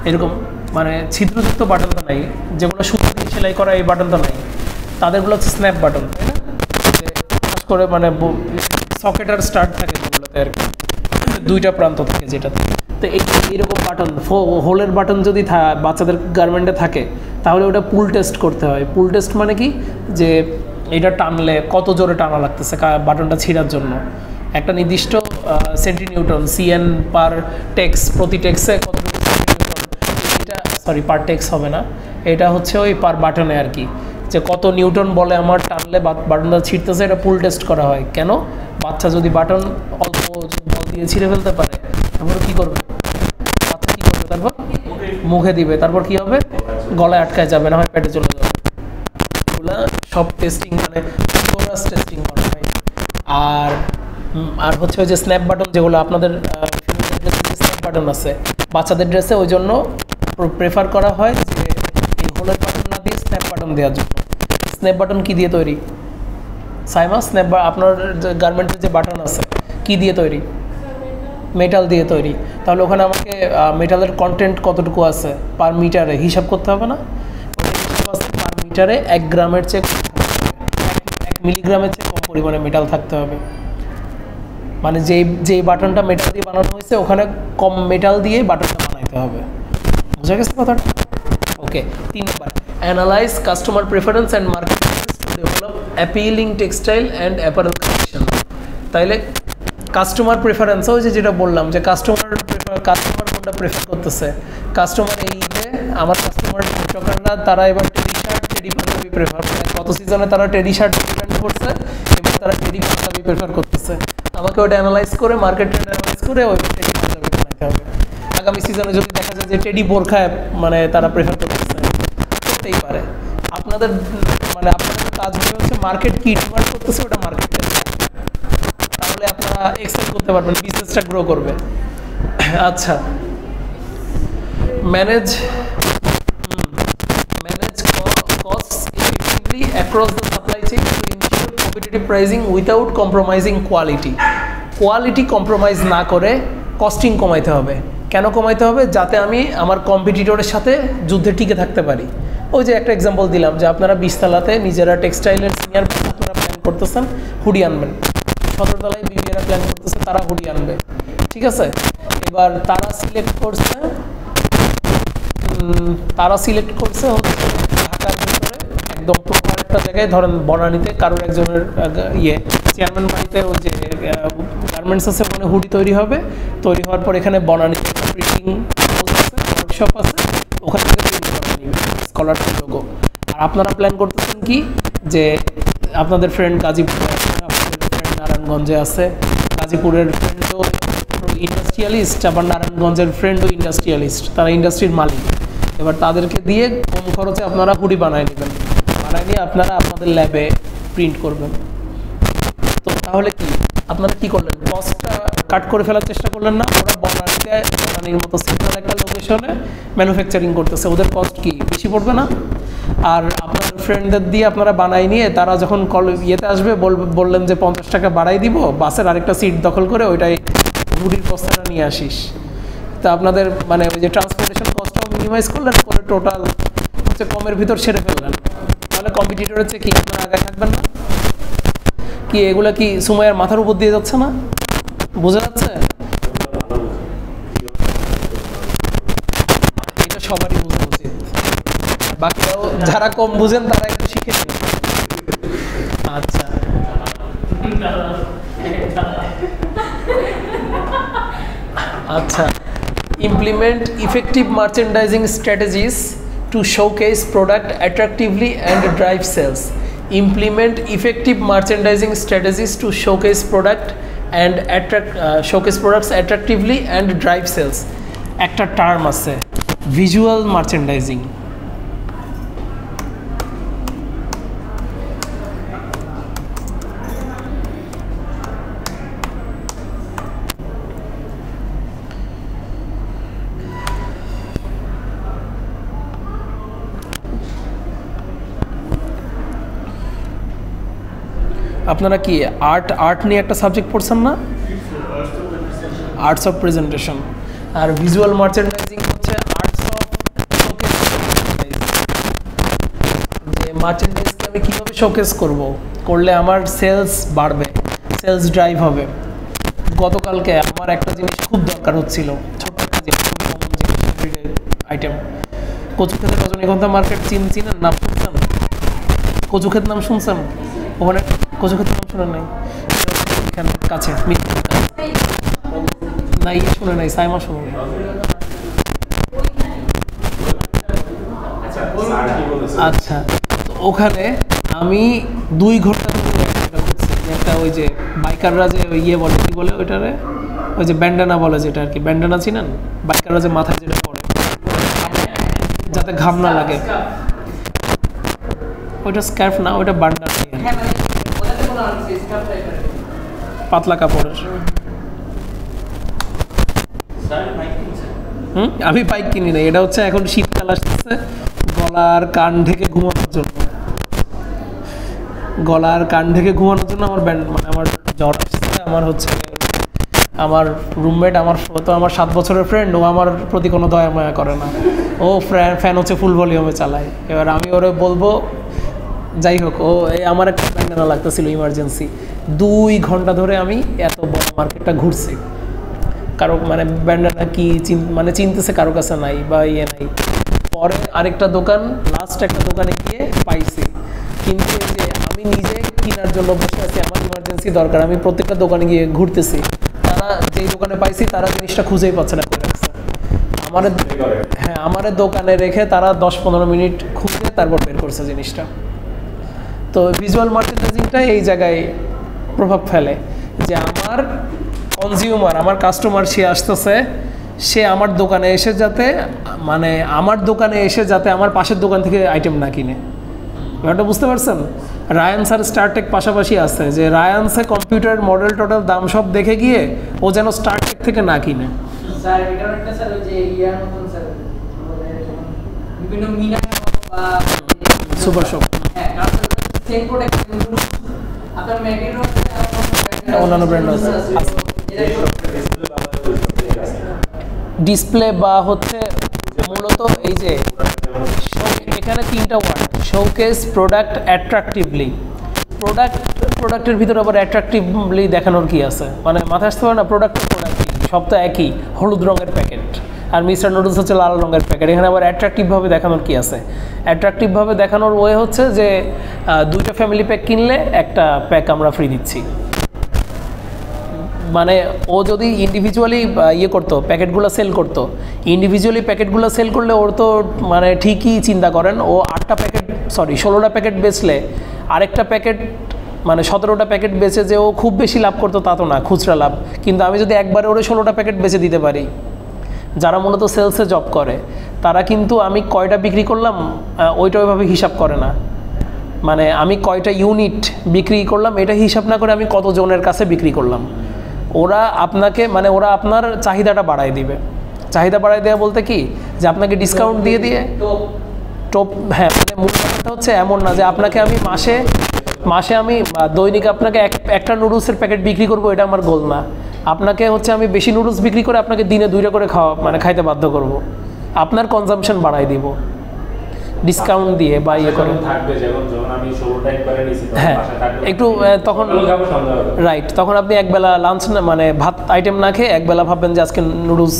এরকম মানে ছিদ্রযুক্ত বাটনটা নাই, যেগুলো সুতো দিয়ে সেলাই করা এই বাটনটা নাই, তাদেরগুলো হচ্ছে স্ন্যাপ বাটন, তাই না? যে খাস করে মানে সকেট আর স্টার্ট থাকে যেগুলোতে আর কি, 2টা প্রান্ত থাকে যেটাতে। তো এইরকম বাটন, হোলের বাটন যদি বাচ্চাদের গার্মেন্টে থাকে, তাহলে ওটা পুল টেস্ট করতে হয়। পুল টেস্ট মানে কি, যে এটা টানলে কত জোরে টানা লাগতেছে বাটনটা ছিঁড়ার জন্য। একটা নির্দিষ্ট সেন্টিনিউটন, সিএন পার টেক্স, প্রতি টেক্সে কতটুকু সেন্টিনিউটন, এটা পার টেক্স হবে না, এটা হচ্ছে ওই পার বাটনে আর কি, যে কত নিউটন বলে আমার টানলে বাটনটা ছিঁড়তেছে, এটা পুল টেস্ট করা হয়। কেন? বাচ্চা যদি বাটন অল্প বল দিয়ে ছিঁড়ে ফেলতে পারে, তারপরে কী করবে? বাচ্চা কী করবে? তারপর মুখে দিবে, তারপর কী হবে? গলায় আটকায় যাবে, না হয় পেটে চলে যাবে। এগুলো সব টেস্টিং মানে রিগোরাস টেস্টিং করা হয়। আর হচ্ছে ওই যে স্ন্যাপ বাটন, যেগুলো আপনাদের স্ন্যাপ বাটন আছে বাচ্চাদের ড্রেসে, ওই জন্য প্রেফার করা হয় যে এই হোলের বাটন না দিয়ে স্ন্যাপ বাটন দেওয়ার জন্য। স্ন্যাপ বাটন কী দিয়ে তৈরি? সাইমা, স্ন্যাপ আপনার গার্মেন্টের যে বাটন আছে কী দিয়ে তৈরি? মেটাল দিয়ে তৈরি। তাহলে ওখানে আমাকে মেটালের কন্টেন্ট কতটুকু আছে পার মিটারে হিসাব করতে হবে না? হিসাব আছে পার মিটারে 1 গ্রামের চেয়ে 1 মিলিগ্রামের চেয়ে কম পরিমাণে মেটাল থাকতে হবে। মানে যেই বাটনটা মেটাল দিয়ে বানানো হয়েছে ওখানে কম মেটাল দিয়ে বাটনটা বানাইতে হবে। বুঝা গেছে কথাটা? ওকে। 3 number, analyse customer preference and market to develop appealing textile and apparel collection. তাইলে কাস্টমার প্রেফারেন্স, ওই যেটা বললাম যে কাস্টমার কোনটা প্রেফার করতেছে, কাস্টমার এই যে আমার কাস্টমার টিকটকাররা তারা এবার teddy shirt teddy panjabi prefer করে, গত সিজনে তারা টেডি শার্ট ডিপেন্ড করছে, এবার তারা টেডি পাঞ্জাবি প্রেফার করতেছে। আমাকে ওটা অ্যানালাইজ করে মার্কেট ট্রেন্ড অ্যানালাইজ করে ওই টেডি পাঞ্জাবি বানাইতে হবে। আগামী সিজনে যদি দেখা যায় যে টেডি বোরখায় মানে তারা প্রেফার করতেছে, করতেই পারে। আপনাদের মানে আপনাদের কাজ হচ্ছে মার্কেট কি ডিমান্ড করতেছে ওটা মার্কেটে, তাহলে আপনারা এক্সেল করতে পারবেন, বিজনেসটা গ্রো করবে। আচ্ছা, manage costs effectively across the supply chain to ensure competitive pricing without compromising quality. Quality compromise না করে কস্টিং কমাইতে হবে। কেন কমাইতে হবে? যাতে আমি আমার কম্পিটিটরের সাথে যুদ্ধে টিকে থাকতে পারি। ওই যে একটা এক্সাম্পল দিলাম যে আপনারা 20 তলাতে নিজেরা টেক্সটাইলের সিনিয়র আপনারা প্ল্যান করতেছেন হুডি আনবেন, 17 তলায় বিবিএরা প্ল্যান করতেছে তারা হুডি আনবে, ঠিক আছে? এবার তারা সিলেক্ট করছে হচ্ছে ঢাকার ভিতরে একদম প্রপার একটা জায়গায়, ধরেন বনানীতে কারোর একজনের চেয়ারম্যান বাড়িতে ওই যে গার্মেন্টস আছে, ওখানে হুডি তৈরি হবে, তৈরি হওয়ার পর এখানে বনানীতে প্রিন্টিং হাউস আছে, ওয়ার্কশপ আছে, ওখান থেকে প্রিন্ট করা নিবে স্কলারশিপ লোগো। আর আপনারা প্ল্যান করতেছেন কি যে আপনাদের ফ্রেন্ড গাজীপুরে আছে, আপনাদের ফ্রেন্ড নারায়ণগঞ্জে আছে, গাজীপুরের ফ্রেন্ডও ইন্ডাস্ট্রিয়ালিস্ট, আবার নারায়ণগঞ্জের ফ্রেন্ডও ইন্ডাস্ট্রিয়ালিস্ট, তারা ইন্ডাস্ট্রির মালিক। এবার তাদেরকে দিয়ে কম খরচে আপনারা হুডি বানায় নেবেন, বানায় নিয়ে আপনারা আপনাদের ল্যাবে প্রিন্ট করবেন। তো তাহলে কি আপনারা কি করলেন? কস্টটা কাট করে ফেলার চেষ্টা করলেন না? ওরা বনানীর মতো সেন্ট্রাল একটা লোকেশনে ম্যানুফ্যাকচারিং করতেছে, ওদের কস্ট কি বেশি পড়বে না? আর আপনার ফ্রেন্ডদের দিয়ে আপনারা বানাই নিয়ে তারা যখন ইয়েতে আসবে বললেন যে 50 টাকা বাড়াই দিব, বাসের আরেকটা সিট দখল করে ওইটাই হুডির বস্তাটা নিয়ে আসিস। তা আপনাদের মানে ওই যে ট্রান্সপোর্টেশন কস্টটাও মিনিমাইজ করলেন, করে টোটাল হচ্ছে কমের ভিতর সেরে ফেললেন। তাহলে কম্পিটিটর হচ্ছে কি আপনারা আগে থাকবেন না? কি এগুলা কি সুমাইয়ার মাথার উপর দিয়ে যাচ্ছে না? বোঝা যাচ্ছে? এটা সবারই বোঝা উচিত, বাকিরাও যারা কম বুঝেন তারা একটু শিখে নিন। আচ্ছা, আচ্ছা, implement effective merchandising strategies to showcase product attractively and drive sales. Implement effective merchandising strategies to showcase products attractively and drive sales. একটা টার্ম আছে ভিজুয়াল মার্চেন্ডাইজিং। আপনারা কি আর্ট নিয়ে একটা সাবজেক্ট পড়ছেন না? Arts of presentation. আর ভিজুয়াল মার্চেন্ডাইজিং হচ্ছে আর্টস অফ শোকেস। যে মার্চেন্ডাইজকে আমি কীভাবে শোকেস করব, করলে আমার সেলস বাড়বে, সেলস ড্রাইভ হবে। গতকালকে আমার একটা জিনিস খুব দরকার হচ্ছিল, ছোট্ট একটা জিনিস, খুব কমন জিনিস, এভরিডে আইটেম। কচুক্ষেত রজনীগন্ধা মার্কেট চিনেন? নাম শুনছেন? কচুক্ষেত নাম শুনছেন? ওখানে কচুক্ষেত নাম শুনেন নাই? এখানে কাছে না, ইয়ে শুনে নাই, সাইমা শুনে নাই। আচ্ছা, তো ওখানে আমি 2 ঘন্টা ধরে একটা ওই যে বাইকাররা যে ইয়ে বলে, কি বলে ওইটারে, ওই যে ব্যান্ডানা বলে, যেটা আর কি ব্যান্ডানা চিনেন? বাইকাররা যে মাথায় যেটা পরে যাতে ঘাম না লাগে, ওইটা স্কার্ফ না, ওইটা বান্ডানা, পাতলা কাপড়ের। আমি বাইক কিনি না, এটা হচ্ছে এখন শীতকাল আসতেছে, গলার কান ঢেকে ঘুমানোর জন্য, গলার কান ঢেকে ঘুমানোর জন্য আমার মানে আমার জ্বর আসছে। আমার হচ্ছে আমার রুমমেট, আমার 7 বছরের ফ্রেন্ড, ও আমার প্রতি কোনো দয়া মায়া করে না, ও ফ্যান হচ্ছে ফুল ভলিউমে চালায়। এবার আমি ওরে বলবো, যাই হোক, ও আমার একটা ব্যান্ডানা লাগতেছিল ইমার্জেন্সি, 2 ঘন্টা ধরে আমি এত বড় মার্কেটটা ঘুরছি, কারো মানে ব্যান্ডানা কি মানে চিনতেছে কারো কাছে নাই বা ইয়ে নাই। পরে আরেকটা দোকান, লাস্ট একটা দোকানে গিয়ে পাইছি, কিন্তু এই যে আমি নিজে কেনার জন্য বসে আছি, আমার ইমার্জেন্সি দরকার, আমি প্রত্যেকটা দোকানে গিয়ে ঘুরতেছি, তারা যেই দোকানে পাইছি তারা জিনিসটা খুঁজেই পাচ্ছে না করে রাখছে আমাদের। হ্যাঁ, আমাদের দোকানে রেখে তারা 10-15 মিনিট খুঁজে তারপর বের করছে জিনিসটা। তো ভিজুয়াল মার্চেন্ডাইজিংটা এই জায়গায় প্রভাব ফেলে যে আমার কনজিউমার, আমার কাস্টমার, সে আসতেছে, সে আমার দোকানে এসে যাতে মানে আমার দোকানে এসে যাতে আমার পাশের দোকান থেকে আইটেম না কিনে। ব্যাপারটা বুঝতে পারছেন? রায়ান্স আর স্টারটেক পাশাপাশি আছে, যে রায়ান্সে কম্পিউটার মডেল টোটাল দাম সব দেখে গিয়ে ও যেন স্টারটেক থেকে না কিনে।
স্যার এটা একটা স্যার ওই যে ইয়ার মতন স্যার, মানে বিভিন্ন মিনা বা
সুপার শপ,
হ্যাঁ সেম প্রোডাক্ট কিন্তু আপনার ম্যাগনেটও
অন্যান্য ব্র্যান্ড আছে। ডিসপ্লে বা হচ্ছে মূলত এই যে এখানে 3টা ওয়ার্ড, শোকেস, প্রোডাক্ট, অ্যাট্রাকটিভলি। প্রোডাক্টের ভিতরে আবার অ্যাট্রাকটিভলি দেখানোর কি আছে, মানে মাথায় আসতে পারে না? প্রোডাক্ট সব তো একই, হলুদ রঙের প্যাকেট, আর মিস্টার নুডলস হচ্ছে লাল রঙের প্যাকেট। এখানে আবার অ্যাট্রাকটিভভাবে দেখানোর কি আছে? অ্যাট্রাকটিভভাবে দেখানোর ওয়ে হচ্ছে যে 2টা ফ্যামিলি প্যাক কিনলে একটা প্যাক আমরা ফ্রি দিচ্ছি। মানে ও যদি ইন্ডিভিজুয়ালি ইয়ে করতো, প্যাকেটগুলো সেল করতো, ইন্ডিভিজুয়ালি প্যাকেটগুলো সেল করলে ওর তো মানে ঠিকই চিন্তা করেন, ও 16টা প্যাকেট বেচলে আরেকটা প্যাকেট মানে 17টা প্যাকেট বেচে যে ও খুব বেশি লাভ করতো তা তো না, খুচরা লাভ। কিন্তু আমি যদি একবারে ওরে 16টা প্যাকেট বেচে দিতে পারি, যারা মূলত সেলসে জব করে তারা কিন্তু আমি কয়টা বিক্রি করলাম ওইটা ওইভাবে হিসাব করে না, মানে আমি কয়টা ইউনিট বিক্রি করলাম এটা হিসাব না করে আমি কতজনের কাছে বিক্রি করলাম। ওরা আপনাকে মানে ওরা আপনার চাহিদাটা বাড়ায় দিবে। চাহিদা বাড়ায় দেওয়া বলতে কি, যে আপনাকে ডিসকাউন্ট দিয়ে দিয়ে টপ, হ্যাঁ, মানে মূল কথাটা হচ্ছে এমন না যে আপনাকে আমি মাসে আমি দৈনিক আপনাকে একটা নুডলসের প্যাকেট বিক্রি করবো, এটা আমার গোল না। আপনাকে হচ্ছে আমি বেশি নুডলস বিক্রি করে আপনাকে দিনে 2টা করে খাইতে বাধ্য করব, আপনার কনজাম্পশন বাড়াই দিব ডিসকাউন্ট দিয়ে বা ইয়ে করে। হ্যাঁ, একটু তখন রাইট, তখন আপনি একবেলা লাঞ্চ না মানে ভাত আইটেম না খেয়ে একবেলা ভাববেন যে আজকে নুডলস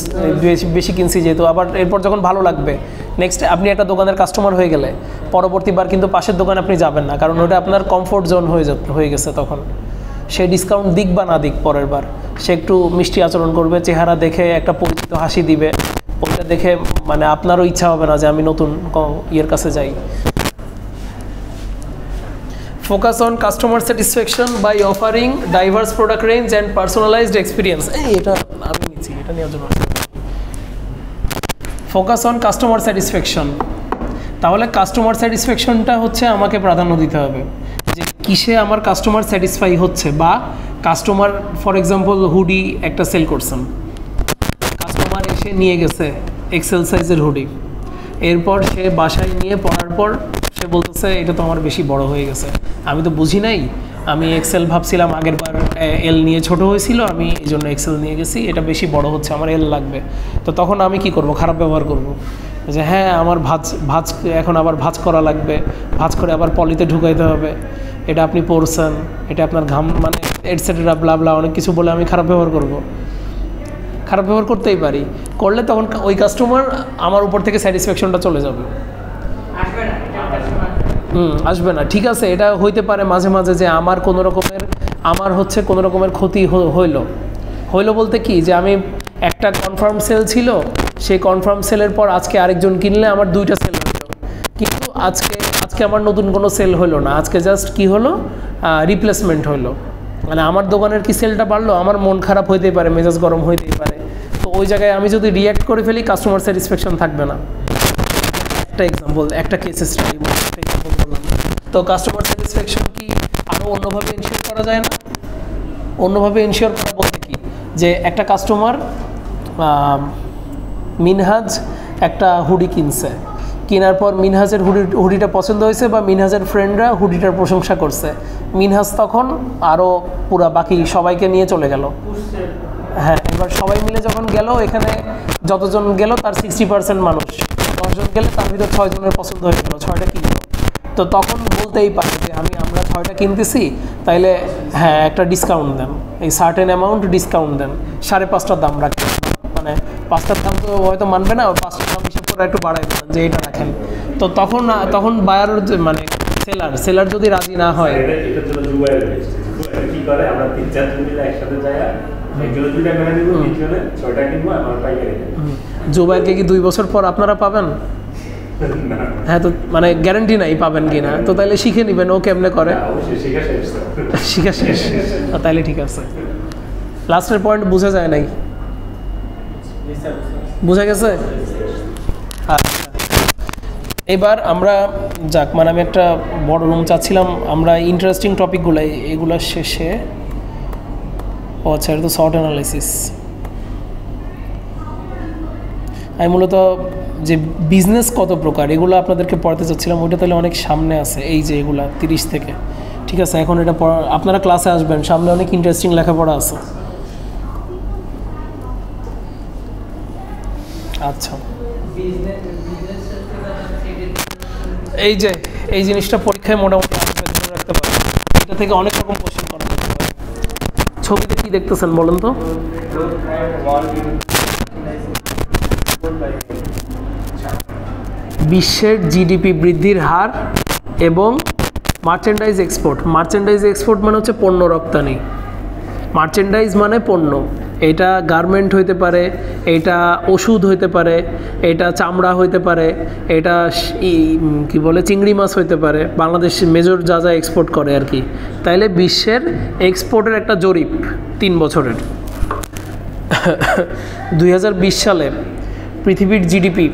বেশি কিনছি যেহেতু, আবার এরপর যখন ভালো লাগবে নেক্সট আপনি একটা দোকানের কাস্টমার হয়ে গেলে পরবর্তীবার কিন্তু পাশের দোকানে আপনি যাবেন না, কারণ ওটা আপনার কমফোর্ট জোন হয়ে গেছে। তখন সে ডিসকাউন্ট দিক বা না দিক, পরের বার সে একটু মিষ্টি আচরণ করবে, চেহারা দেখে একটা পরিচিত হাসি দিবে, ওইটা দেখে মানে আপনারও ইচ্ছা হবে না যে আমি নতুন ইয়ের কাছে যাই। Focus on customer satisfaction by offering diverse product range and personalised experience. এটা আমি নিচ্ছি, এটা নেওয়ার জন্য ফোকাস অন কাস্টমার স্যাটিসফ্যাকশন। তাহলে কাস্টমার স্যাটিসফ্যাকশনটা হচ্ছে আমাকে প্রাধান্য দিতে হবে, যে কিসে আমার কাস্টমার স্যাটিসফাই হচ্ছে। বা কাস্টমার ফর এক্সাম্পল হুডি একটা সেল করছেন, কাস্টমার এসে নিয়ে গেছে এক্সেল সাইজের হুডি, এরপর সে বাসায় নিয়ে পড়ার পর সে বলতেছে এটা তো আমার বেশি বড় হয়ে গেছে, আমি তো বুঝি নাই, আমি এক্সেল ভাবছিলাম, আগের বার এল নিয়ে ছোট হয়েছিল, আমি এই জন্য এক্সেল নিয়ে গেছি, এটা বেশি বড় হচ্ছে, আমার এল লাগবে। তো তখন আমি কি করব? খারাপ ব্যবহার করব, যে হ্যাঁ আমার ভাঁজ এখন আবার ভাঁজ করা লাগবে, ভাঁজ করে আবার পলিতে ঢুকাইতে হবে, এটা আপনি পরছেন, এটা আপনার ঘাম মানে এটসেট্রা ব্লা ব্লা অনেক কিছু বলে আমি খারাপ ব্যবহার করব। খারাপ ব্যবহার করতেই পারি, করলে তখন ওই কাস্টমার আমার উপর থেকে স্যাটিসফ্যাকশনটা চলে যাবে, আসবে না। ঠিক আছে, এটা হইতে পারে মাঝে মাঝে যে আমার কোনো রকমের ক্ষতি হইলো বলতে কি, যে আমি একটা কনফার্ম সেল ছিল, সেই কনফার্ম সেলের পর আজকে আরেকজন কিনলে আমার 2টা সেল হইলো, কিন্তু আজকে আমার নতুন কোনো সেল হলো না, আজকে জাস্ট কি হলো, রিপ্লেসমেন্ট হলো। মানে আমার দোকানের কি সেলটা বাড়লো, আমার মন খারাপ হইতেই পারে, মেজাজ গরম হইতেই পারে, তো ওই জায়গায় আমি যদি রিয়্যাক্ট করে ফেলি কাস্টমার স্যাটিসফ্যাকশন থাকবে না। একটা এক্সাম্পল, একটা কেস স্টাডি এক্সাম্পল বললাম। তো কাস্টমার স্যাটিসফ্যাকশন কি আরও অন্যভাবে ইনশিওর করা যায় না? অন্যভাবে ইনশিওর করা বলতে কি, যে একটা কাস্টমার মিনহাজ একটা হুডি কিনছে, কেনার পর মিনহাজের হুডিটা পছন্দ হয়েছে বা মিনহাজের ফ্রেন্ডরা হুডিটার প্রশংসা করছে, মিনহাজ তখন আরও পুরা বাকি সবাইকে নিয়ে চলে গেল। হ্যাঁ, এবার সবাই মিলে যখন গেল, এখানে যতজন গেল তার 60% মানুষ, 10 জন গেলে তার ভিতর 6 জনের পছন্দ হয়ে গেল, 6টা কিনলো। তো তখন বলতেই পারে যে আমরা 6টা কিনতেছি, তাইলে হ্যাঁ একটা ডিসকাউন্ট দেন, এই সার্টেন অ্যামাউন্ট ডিসকাউন্ট দেন, 5.5টার দাম রাখেন, মানে 5টার দাম তো হয়তো মানবে না, 5টার দাম হিসেব করে একটু বাড়াই দেন যে এটা রাখেন। তো তখন বায়ার মানে সেলার যদি রাজি না হয়,
কি করে আমরা 3-4 মিলে একসাথে যাই, একজনে 2টা কিনে দিব, তিনজনে 6টা কিনবো, আমার পাইকারি
জুবাইরকে কি 2 বছর পর আপনারা পাবেন? হ্যাঁ, তো মানে গ্যারান্টি নাই পাবেন কিনা, তো তাইলে শিখে নেবেন ও কেমনে করে, শিখা শেষ। তাইলে ঠিক আছে। লাস্টের পয়েন্ট বোঝা যায় নাই? বোঝা গেছে? আচ্ছা, এবার আমরা যাক, মানে আমি একটা বড় রুম চাচ্ছিলাম, আমরা ইন্টারেস্টিং টপিকগুলো এগুলো শেষে, ও আচ্ছা এটা তো শর্ট অ্যানালাইসিস। আমি মূলত যে বিজনেস কত প্রকার এগুলো আপনাদেরকে পড়াতে চাচ্ছিলাম, ওইটা তাহলে অনেক সামনে আছে, এই যে এগুলা 30 থেকে, ঠিক আছে। এখন এটা আপনারা ক্লাসে আসবেন, সামনে অনেক ইন্টারেস্টিং লেখাপড়া আছে। আচ্ছা, এই জিনিসটা পরীক্ষায় মোটামুটি ধরে রাখতে পারবেন, এটা থেকে অনেক রকম কোশ্চেন করা যেতে পারে। ছবিতে কি দেখতেছেন বলেন তো? বিশ্বের জিডিপি বৃদ্ধির হার এবং মার্চেন্ডাইজ এক্সপোর্ট। মার্চেন্ডাইজ এক্সপোর্ট মানে হচ্ছে পণ্য রপ্তানি, মার্চেন্ডাইজ মানে পণ্য, এটা গার্মেন্ট হইতে পারে, এটা ওষুধ হইতে পারে, এটা চামড়া হইতে পারে, এটা কি বলে চিংড়ি মাছ হইতে পারে, বাংলাদেশ মেজর যা যা এক্সপোর্ট করে আর কি। তাইলে বিশ্বের এক্সপোর্টের একটা জরিপ 3 বছরের 2020 সালে পৃথিবীর জিডিপি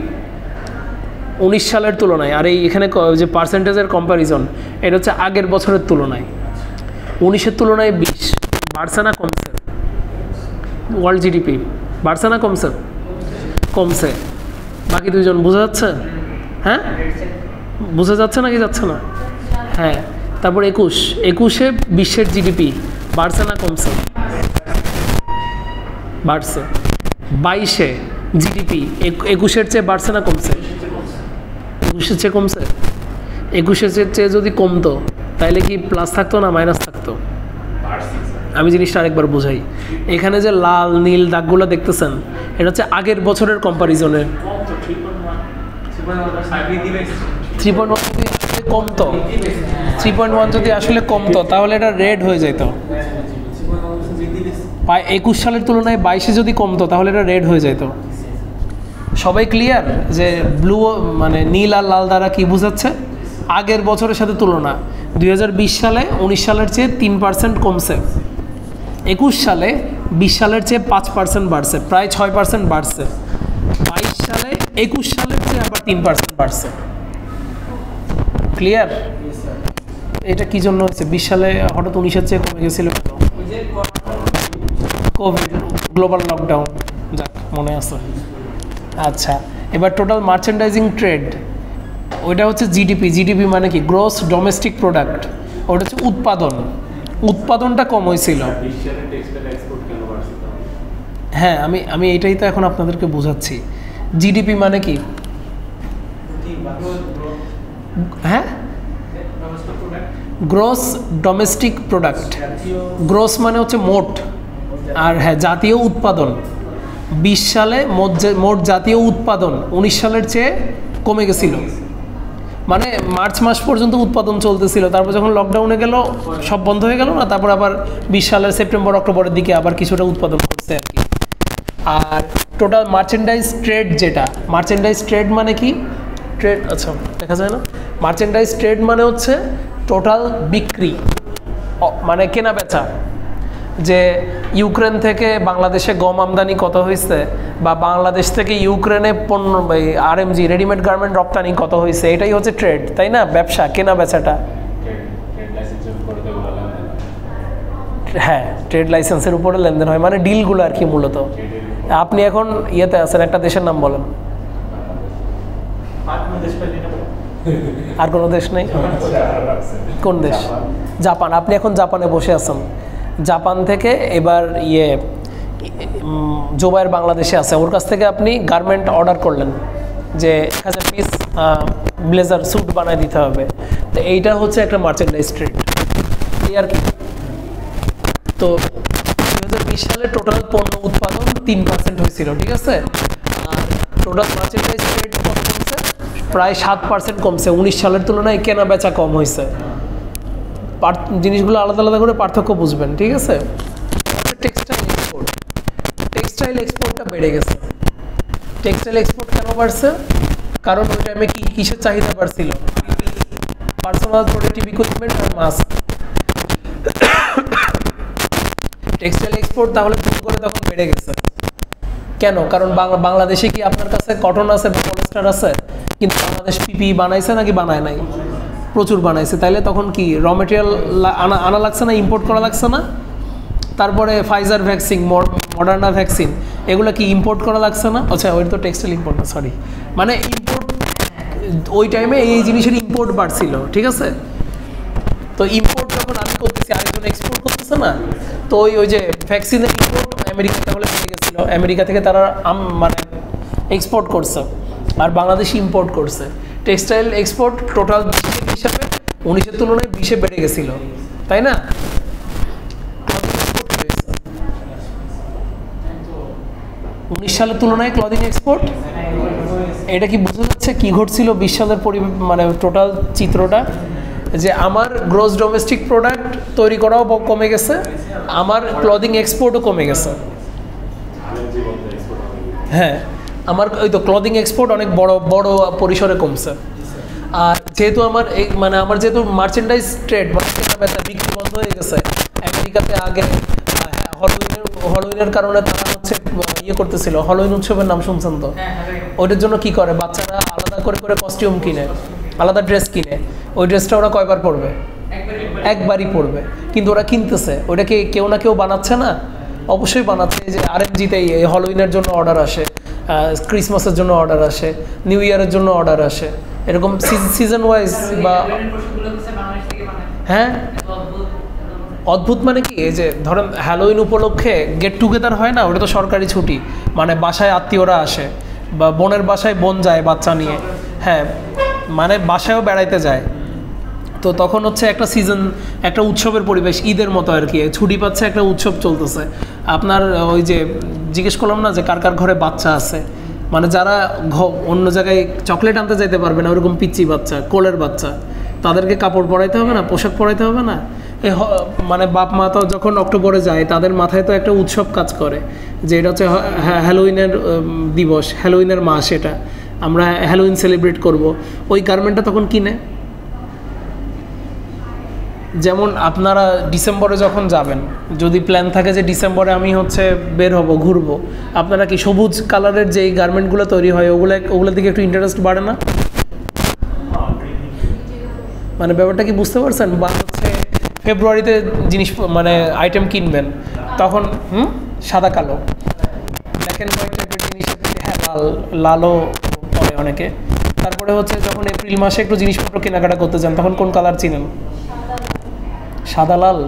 19 সালের তুলনায়, আর এখানে যে পার্সেন্টেজের কম্প্যারিজন, এটা হচ্ছে আগের বছরের তুলনায়, 19-এর তুলনায় 20 বাড়ছে না কমছে? ওয়ার্ল্ড জিডিপি বাড়ছে না কমছে? কমছে। বাকি দুইজন বোঝা যাচ্ছে? হ্যাঁ, বোঝা যাচ্ছে নাকি যাচ্ছে না? হ্যাঁ, তারপর 21-এ বিশ্বের জিডিপি বাড়ছে না কমছে? বাড়ছে। 22-এ জিডিপি 21-এর চেয়ে বাড়ছে না কমছে? 21-এর চেয়ে কমছে। 21-এর চেয়ে যদি কমতো তাইলে কি প্লাস থাকতো না মাইনাস থাকতো? আমি জিনিসটা আরেকবার বোঝাই। এখানে যে লাল নীল দাগগুলো দেখতেছেন, এটা হচ্ছে আগের বছরের কম্পারিজনে। 3.1 যদি কমতো, 3.1 যদি আসলে কমতো তাহলে এটা রেড হয়ে যেত। 21 সালের তুলনায় 22-এ যদি কমতো তাহলে এটা রেড হয়ে যেত। সবাই ক্লিয়ার যে ব্লু মানে নীল আর লাল দ্বারা কি বোঝাচ্ছে? আগের বছরের সাথে তুলনা। 2020 সালে 19 সালের চেয়ে 3% কমছে, 21 সালে 20 সালের চেয়ে 5% বাড়ছে, প্রায় 6% বাড়ছে। 22 সালে 21 সালের চেয়ে আবার 3% বাড়ছে। ক্লিয়ার? এটা কি জন্য হচ্ছে? 20 সালে হঠাৎ 19-এর চেয়ে কমে গেছিল, কোভিড, গ্লোবাল লকডাউন, যাক মনে আছে। আচ্ছা, এবার টোটাল মার্চেন্ডাইজিং ট্রেড, ওইটা হচ্ছে জিডিপি। জিডিপি মানে কি? Gross domestic product. ওটা হচ্ছে উৎপাদন, উৎপাদনটা কম হয়েছিল। হ্যাঁ, আমি এইটাই তো এখন আপনাদেরকে বোঝাচ্ছি। জিডিপি মানে কি? হ্যাঁ, গ্রোস ডোমেস্টিক প্রোডাক্ট। গ্রোস মানে হচ্ছে মোট, আর হ্যাঁ জাতীয় উৎপাদন। 20 সালে মোট জাতীয় উৎপাদন 19 সালের চেয়ে কমে গেছিল, মানে মার্চ মাস পর্যন্ত উৎপাদন চলতেছিল, তারপর যখন লকডাউনে গেল সব বন্ধ হয়ে গেল না, তারপর আবার 20 সালের সেপ্টেম্বর অক্টোবরের দিকে আবার কিছুটা উৎপাদন করছে আর কি। আর টোটাল মার্চেন্ডাইজ ট্রেড, যেটা মার্চেন্ডাইজ ট্রেড মানে কি? ট্রেড, আচ্ছা দেখা যায় না? মার্চেন্ডাইজ ট্রেড মানে হচ্ছে টোটাল বিক্রি, মানে কেনা বেচা। যে ইউক্রেন থেকে বাংলাদেশে গম আমদানি কত হয়েছে, বা বাংলাদেশ থেকে ইউক্রেনে পণ্য আরএমজি রেডিমেড গার্মেন্ট রপ্তানি কত হয়েছে, এটাই হচ্ছে ট্রেড, তাই না? ব্যবসা, কেনা বেচাটা। হ্যাঁ, ট্রেড লাইসেন্সের উপরে লেনদেন হয়, মানে ডিলগুলো আর কি মূলত। আপনি এখন ইয়েতে আছেন, একটা দেশের নাম বলেন। আর কোনো দেশ নেই? কোন দেশ? জাপান। আপনি এখন জাপানে বসে আছেন, জাপান থেকে এবার জোবাইর বাংলাদেশে আছে, ওর কাছ থেকে আপনি গার্মেন্ট অর্ডার করলেন, যে 1000 পিস ব্লেজার স্যুট বানায় দিতে হবে। তো এইটা হচ্ছে একটা মার্চেন্ডাইজ ট্রেড, ক্লিয়ার কি? তো 2020 সালে টোটাল পণ্য উৎপাদন 3% হয়েছিল, ঠিক আছে? আর টোটাল মার্চেন্ডাইজ ট্রেড কমছে, প্রায় 7% কমছে। 19 সালের তুলনায় কেনা বেচা কম হয়েছে। জিনিসগুলো আলাদা আলাদা করে পার্থক্য বুঝবেন, ঠিক আছে? টেক্সটাইল এক্সপোর্ট, টেক্সটাইল এক্সপোর্টটা বেড়ে গেছে। টেক্সটাইল এক্সপোর্ট কেন বাড়ছে? কারণ ওই টাইমে কিসের চাহিদা বাড়ছিল? পার্সোনাল প্রোডাক্টিভ ইকুইপমেন্ট আর মাস্ক। টেক্সটাইল এক্সপোর্ট তাহলে খুব করে তখন বেড়ে গেছে। কেন? কারণ বাংলাদেশে কি আপনার কাছে কটন আছে বা পলিস্টার আছে, কিন্তু বাংলাদেশ পিপি বানাইছে নাকি বানায় নাই? প্রচুর বানাইছে। তাইলে তখন কি র মেটেরিয়াল আনা লাগছে না, ইম্পোর্ট করা লাগছে না? তারপরে ফাইজার ভ্যাকসিন, মডার্না ভ্যাকসিন, এগুলো কি ইম্পোর্ট করা লাগছে না? আচ্ছা, ওই তো টেক্সটাইল ইম্পোর্ট না, সরি, মানে ইম্পোর্ট। ওই টাইমে এই জিনিসের ইম্পোর্ট বাড়ছিল, ঠিক আছে? তো ইম্পোর্ট যখন আমি করতেছি, আরেকজন এক্সপোর্ট করতেছে না, তো ওই যে ভ্যাকসিনের ইম্পোর্ট আমেরিকা তাহলে বেড়ে গেছিলো। আমেরিকা থেকে তারা মানে এক্সপোর্ট করছে, আর বাংলাদেশ ইম্পোর্ট করছে। টেক্সটাইল এক্সপোর্ট টোটাল হিসাবে 19-এর তুলনায় 20-এ বেড়ে গেছিল, তাই না? 19 সালের তুলনায় ক্লদিং এক্সপোর্ট, এটা কি বোঝা যাচ্ছে কি ঘটছিল 20 সালের মানে টোটাল চিত্রটা? যে আমার গ্রোস ডোমেস্টিক প্রোডাক্ট তৈরি করাও কমে গেছে, আমার ক্লদিং এক্সপোর্টও কমে গেছে। হ্যাঁ, আমার ওই তো ক্লদিং এক্সপোর্ট অনেক বড় বড় পরিসরে কমছে। আর যেহেতু আমার এই মানে আমার যেহেতু মার্চেন্ডাইজ ট্রেড মানে বিক্রি বন্ধ হয়ে গেছে আমেরিকাতে। আগে হলোইনের কারণে তারা হচ্ছে ইয়ে করতেছিল, হলোইন উৎসবের নাম শুনছেন তো? ওইটার জন্য কি করে, বাচ্চারা আলাদা করে করে কস্টিউম কিনে, আলাদা ড্রেস কিনে। ওই ড্রেসটা ওরা কয়বার পরবে? একবারই পরবে। কিন্তু ওরা কিনতেছে, ওইটাকে কেউ না কেউ বানাচ্ছে না? অবশ্যই বানাচ্ছে। যে RMG-তে এই হলোইনের জন্য অর্ডার আসে, ক্রিসমাসের জন্য অর্ডার আসে, নিউ ইয়ারের জন্য অর্ডার আসে, এরকম সিজন ওয়াইজ। বা হ্যাঁ, অদ্ভুত মানে কি, এই যে ধরেন হ্যালোইন উপলক্ষে গেট টুগেদার হয় না, ওটা তো সরকারি ছুটি, মানে বাসায় আত্মীয়রা আসে, বা বোনের বাসায় বোন যায় বাচ্চা নিয়ে, হ্যাঁ, মানে বাসায়ও বেড়াইতে যায়। তো তখন হচ্ছে একটা সিজন, একটা উৎসবের পরিবেশ, ঈদের মতো আর কি, ছুটি পাচ্ছে, একটা উৎসব চলতেছে। আপনার ওই যে জিজ্ঞেস করলাম না যে কার কার ঘরে বাচ্চা আছে, মানে যারা অন্য জায়গায় চকলেট আনতে যাইতে পারবে না, ওরকম পিচ্চি বাচ্চা, কোলের বাচ্চা, তাদেরকে কাপড় পরাইতে হবে না, পোশাক পরাইতে হবে না। মানে বাপ মা তো যখন অক্টোবরে যায়, তাদের মাথায় তো একটা উৎসব কাজ করে, যে এটা হচ্ছে হ্যালোইনের দিবস, হ্যালোইনের মাস, এটা আমরা হ্যালোইন সেলিব্রেট করব। ওই গার্মেন্টটা তখন কিনে। যেমন আপনারা ডিসেম্বরে যখন যাবেন, যদি প্ল্যান থাকে যে ডিসেম্বরে আমি হচ্ছে বের হব, ঘুরবো, আপনারা কি সবুজ কালারের যেই গার্মেন্টগুলো তৈরি হয় ওগুলোর দিকে একটু ইন্টারেস্ট বাড়ে না? মানে ব্যাপারটা কি বুঝতে পারছেন? বা হচ্ছে ফেব্রুয়ারিতে জিনিস মানে আইটেম কিনবেন, তখন সাদা কালো, ব্ল্যাক অ্যান্ড হোয়াইট টাইপের জিনিসের প্রতি, হ্যাঁ, লালও পরে অনেকে। তারপরে হচ্ছে যখন এপ্রিল মাসে একটু জিনিসপত্র কেনাকাটা করতে যান, তখন কোন কালার চিনেন? সাদা লাল।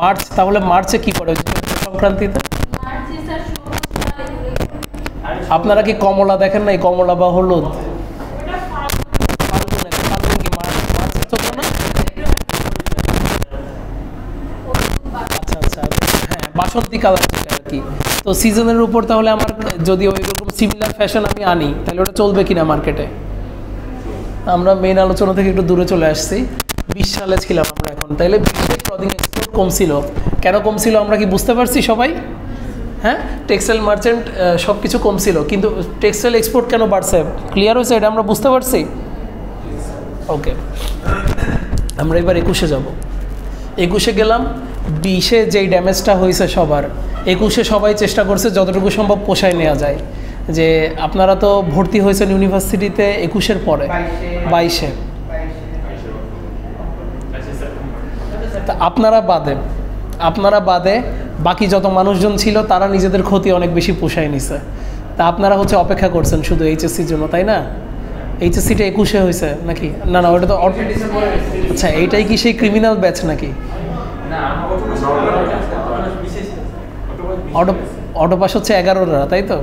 মার্চ, তাহলে মার্চে কি করে সংক্রান্তিতে? আপনারা কি কমলা দেখেন নাই? কমলা বা হলুদ, আচ্ছা আচ্ছা, হ্যাঁ, বাসন্তী কালার আর কি। তো সিজনের উপর তাহলে আমার যদি ওইরকম সিমিলার ফ্যাশন আমি আনি, তাহলে ওটা চলবে কিনা মার্কেটে? আমরা মেইন আলোচনা থেকে একটু দূরে চলে আসছি। 20 সালে ছিলাম আমরা এখন। তাহলে ক্লদিং এক্সপোর্ট কমছিল। কেন কমছিল আমরা কি বুঝতে পারছি সবাই? হ্যাঁ, টেক্সটাইল মার্চেন্ট সব কিছু কমছিল, কিন্তু টেক্সটাইল এক্সপোর্ট কেন বাড়ছে? ক্লিয়ার হয়েছে? এটা আমরা বুঝতে পারছি। ওকে, আমরা এবার 21-এ যাব। 21-এ গেলাম। 20-এ যেই ড্যামেজটা হয়েছে সবার, 21-এ সবাই চেষ্টা করছে যতটুকু সম্ভব পোষায় নেওয়া যায়। যে আপনারা তো ভর্তি হয়েছেন ইউনিভার্সিটিতে 21-এর পরে, 22-এ। তা আপনারা বাদে বাকি যত মানুষজন ছিল তারা নিজেদের ক্ষতি অনেক বেশি পোষায় নিছে। তা আপনারা হচ্ছে অপেক্ষা করছেন শুধু এইচএসসির জন্য, তাই না? এইচএসসিটা 21-এ হয়েছে নাকি? না না, ওটা তো আচ্ছা, এইটাই কি সেই ক্রিমিনাল ব্যাচ নাকি? অটোপাস হচ্ছে 11রা, তাই তো?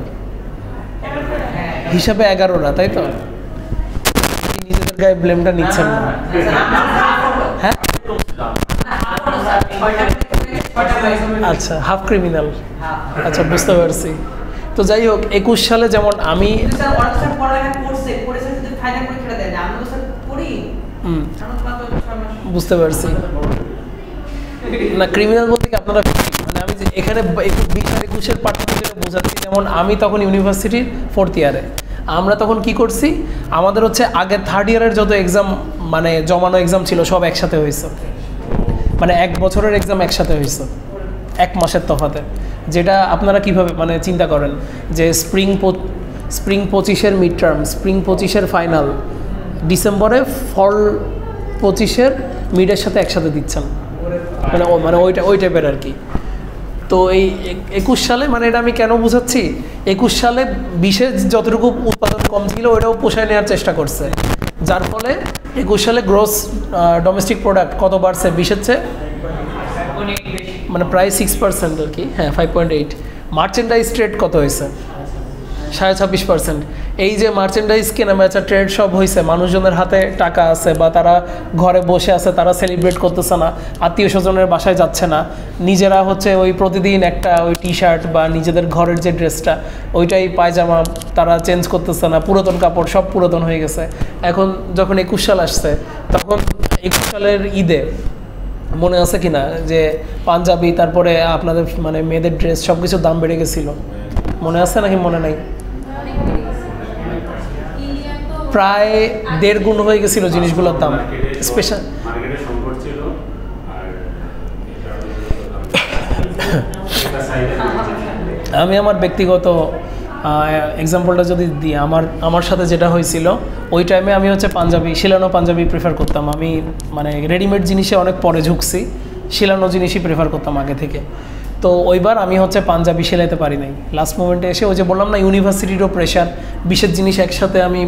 হিসাবে 11রা, তাই তো? নিজেদের গায়ে ব্লেমটা নিচ্ছেন না? হ্যাঁ, আচ্ছা, হাফ ক্রিমিনাল। আচ্ছা, বুঝতে পারছি। তো যাই হোক, 21 সালে যেমন আমি বুঝতে পারছি না, ক্রিমিনাল বলতে কি আপনারা, মানে আমি যে এখানে 20-21-এর পার্থক্য যেটা বোঝাচ্ছি, যেমন আমি তখন ইউনিভার্সিটির 4th ইয়ারে, আমরা তখন কি করছি, আমাদের হচ্ছে আগের 3rd ইয়ারের যত এক্সাম, মানে জমানো এক্সাম ছিল সব একসাথে হয়েছে, মানে 1 বছরের এক্সাম একসাথে হয়েছে 1 মাসের তফাতে। যেটা আপনারা কিভাবে মানে চিন্তা করেন যে স্প্রিং 25-এর মিড টার্ম, স্প্রিং 25-এর ফাইনাল, ডিসেম্বরে ফল 25-এর মিডের সাথে একসাথে দিচ্ছেন, মানে ওই টাইপের আর কি। তো এই 21 সালে, মানে এটা আমি কেন বুঝাচ্ছি, 21 সালে 20-এ যতটুকু উৎপাদন কম ছিল ওইটাও পোষায় নেওয়ার চেষ্টা করছে, যার ফলে 21 সালে গ্রস ডোমেস্টিক প্রোডাক্ট কত বাড়ছে 20-এর চেয়ে, মানে প্রায় 6% আর কি। হ্যাঁ, 5.8। মার্চেন্ডাইজ ট্রেড কত হয়েছে? 26.5%। এই যে মার্চেন্ডাইজ কেনা বেচা ট্রেড সব হয়েছে, মানুষজনের হাতে টাকা আছে বা তারা ঘরে বসে আছে, তারা সেলিব্রেট করতেছে না, আত্মীয় স্বজনের বাসায় যাচ্ছে না, নিজেরা হচ্ছে ওই প্রতিদিন একটা ওই টি শার্ট বা নিজেদের ঘরের যে ড্রেসটা ওইটাই পায়জামা তারা চেঞ্জ করতেছে না, পুরাতন কাপড় সব পুরাতন হয়ে গেছে। এখন যখন 21 সাল আসছে, তখন 21 সালের ঈদে মনে আছে কি না যে পাঞ্জাবি, তারপরে আপনাদের মানে মেয়েদের ড্রেস সব কিছুর দাম বেড়ে গেছিলো, মনে আছে নাকি মনে নাই? প্রায় 1.5 গুণ হয়ে গেছিল জিনিসগুলোর দাম, স্পেশাল। আমি আমার ব্যক্তিগত এক্সাম্পলটা যদি দিই, আমার সাথে যেটা হয়েছিল, ওই টাইমে আমি হচ্ছে পাঞ্জাবি, শিলানো পাঞ্জাবি প্রেফার করতাম। আমি মানে রেডিমেড জিনিসে অনেক পরে ঝুঁকছি, শিলানো জিনিসই প্রেফার করতাম আগে থেকে। তো ওইবার আমি হচ্ছে পাঞ্জাবি সেলাইতে পারি নাই, লাস্ট মোমেন্টে এসে, ওই যে বললাম না ইউনিভার্সিটিরও প্রেশার, 20-এর জিনিস একসাথে আমি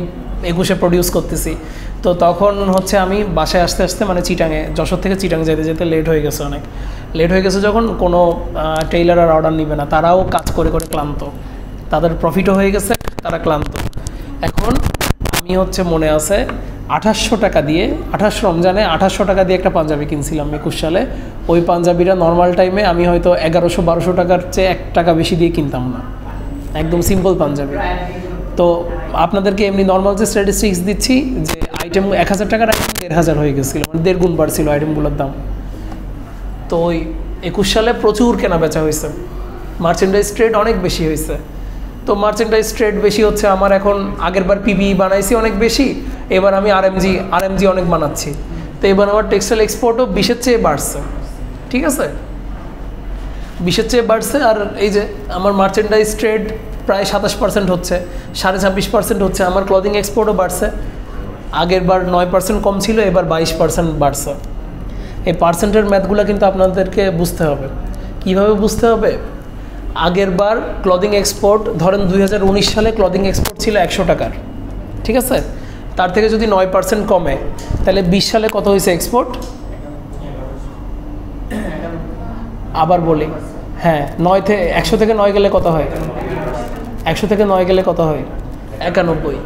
21-এ প্রডিউস করতেছি। তো তখন হচ্ছে আমি বাসায় আসতে আসতে, মানে চিটাঙে, যশোর থেকে চিটাং যেতে যেতে লেট হয়ে গেছে, অনেক লেট হয়ে গেছে। যখন কোনো টেইলার আর অর্ডার নিবে না, তারাও কাজ করে করে ক্লান্ত, তাদের প্রফিটও হয়ে গেছে, তারা ক্লান্ত। এখন আমি হচ্ছে মনে আছে 2800 টাকা দিয়ে, 28 রমজানে 2800 টাকা দিয়ে একটা পাঞ্জাবি কিনছিলাম 21 সালে। ওই পাঞ্জাবিটা নর্মাল টাইমে আমি হয়তো 1100-1200 টাকার চেয়ে 1 টাকা বেশি দিয়ে কিনতাম না, একদম সিম্পল পাঞ্জাবি। তো আপনাদেরকে এমনি নর্মাল যে স্ট্যাটিস্টিক্স দিচ্ছি, যে আইটেম 1000 টাকার আইটেম 1500 হয়ে গেছিলো, মানে 1.5 গুণ বাড়ছিল আইটেমগুলোর দাম। তো ওই 21 সালে প্রচুর কেনা বেচা হয়েছে, মার্চেন্ডাইজ ট্রেড অনেক বেশি হয়েছে। তো মার্চেন্ডাইজ ট্রেড বেশি হচ্ছে আমার, এখন আগেরবার পিবি বানাইছি অনেক বেশি, এবার আমি আরএমজি অনেক বানাচ্ছি। তো এবার আমার টেক্সটাইল এক্সপোর্টও 20-এর চেয়ে বাড়ছে, ঠিক আছে, 20-এর চেয়ে বাড়ছে। আর এই যে আমার মার্চেন্ডাইজ ট্রেড প্রায় 27% হচ্ছে, 26.5% হচ্ছে। আমার ক্লদিং এক্সপোর্টও বাড়ছে, আগের বার 9% কম ছিল, এবার 22% বাড়ছে। এই পার্সেন্টের ম্যাথগুলো কিন্তু আপনাদেরকে বুঝতে হবে। কিভাবে বুঝতে হবে? আগের বার ক্লদিং এক্সপোর্ট, ধরেন 2019 সালে ক্লদিং এক্সপোর্ট ছিল 100 টাকার, ঠিক আছে, তার থেকে যদি 9% কমে, তাহলে 20 সালে কত হয়েছে এক্সপোর্ট? আবার বলি, হ্যাঁ, 100 থেকে 9 গেলে কত হয়? 100 থেকে 9 গেলে কত হয়? 91।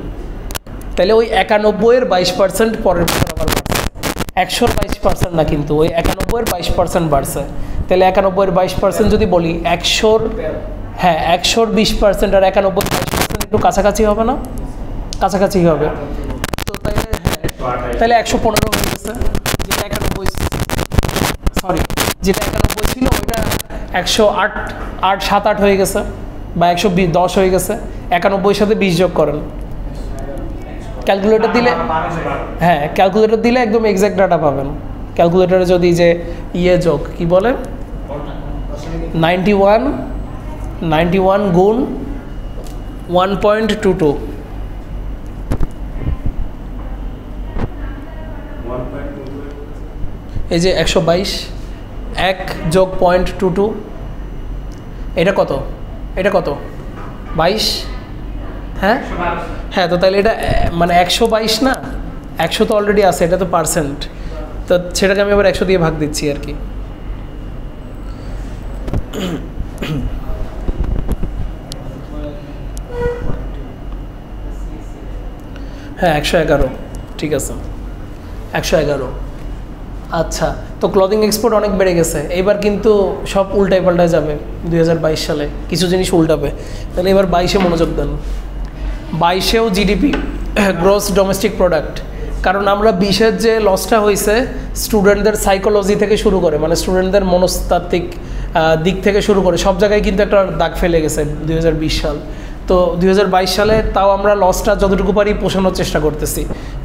তাহলে ওই 91-এর 22% পরের বছর আবার বাড়ছে, 100-র 22% না, কিন্তু ওই 91-এর 22% বাড়ছে। তাহলে 91-এর 22% যদি বলি, 100-র, হ্যাঁ, 100-র 20% আর 91-এর 22% একটু কাছাকাছি হবে না? কাছাকাছি হবে। তো তাহলে 115 হয়ে গেছে, যেটা 91, সরি, যেটা 91 ছিল ওইটা 108 হয়ে গেছে, বা 110 হয়ে গেছে। 91-এর সাথে 20 যোগ করেন, ক্যালকুলেটর দিলে, হ্যাঁ, ক্যালকুলেটর দিলে একদম এক্সাক্ট ডাটা পাবেন। ক্যালকুলেটরে যদি যে যোগ কি বলে, 91 গুণ 1.22, এই যে 122, 1 যোগ 0.22, এটা কত? এটা কত? 22, হ্যাঁ হ্যাঁ। তো তাহলে এটা মানে 122 না, 100 তো অলরেডি আছে, এটা তো পার্সেন্ট, তো সেটাকে আমি আবার 100 দিয়ে ভাগ দিচ্ছি আর কি। হ্যাঁ 111, ঠিক আছে 111। আচ্ছা, তো ক্লদিং এক্সপোর্ট অনেক বেড়ে গেছে, এবার কিন্তু সব উল্টায় পাল্টায় যাবে 2022 সালে, কিছু জিনিস উল্টাবে। তাহলে এবার 22-এ মনোযোগ দেন। 22-এও জিডিপি, গ্রস ডোমেস্টিক প্রোডাক্ট, কারণ আমরা 20-এর যে লসটা হয়েছে স্টুডেন্টদের সাইকোলজি থেকে শুরু করে, মানে স্টুডেন্টদের মনস্তাত্ত্বিক দিক থেকে শুরু করে সব জায়গায় কিন্তু একটা দাগ ফেলে গেছে 2020 সাল। তো 2022 সালে তাও আমরা লসটা যতটুকু পারি পোষানোর চেষ্টা করতেছি।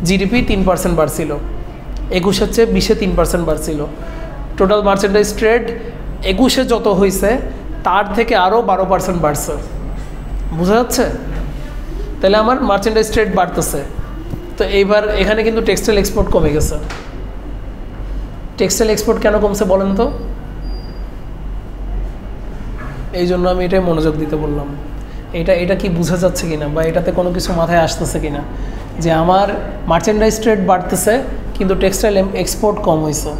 জিডিপি 3% বাড়ছিল, 21-এর চেয়ে 20-এ 3% বাড়ছিল। টোটাল মার্চেন্ডাইজ ট্রেড 21-এ যত হয়েছে তার থেকে আরও 12% বাড়ছে, বোঝা যাচ্ছে? তাহলে আমার মার্চেন্ডাইজ ট্রেড বাড়তেছে। তো এইবার এখানে কিন্তু টেক্সটাইল এক্সপোর্ট কমে গেছে। টেক্সটাইল এক্সপোর্ট কেন কমছে বলেন তো? এই জন্য আমি এটাই মনোযোগ দিতে বললাম। এটা কি বোঝা যাচ্ছে কিনা, বা এটাতে কোনো কিছু মাথায় আসতেছে কিনা, যে আমার মার্চেন্ডাইজ ট্রেড বাড়তেছে কিন্তু টেক্সটাইল এক্সপোর্ট কম হয়েছে।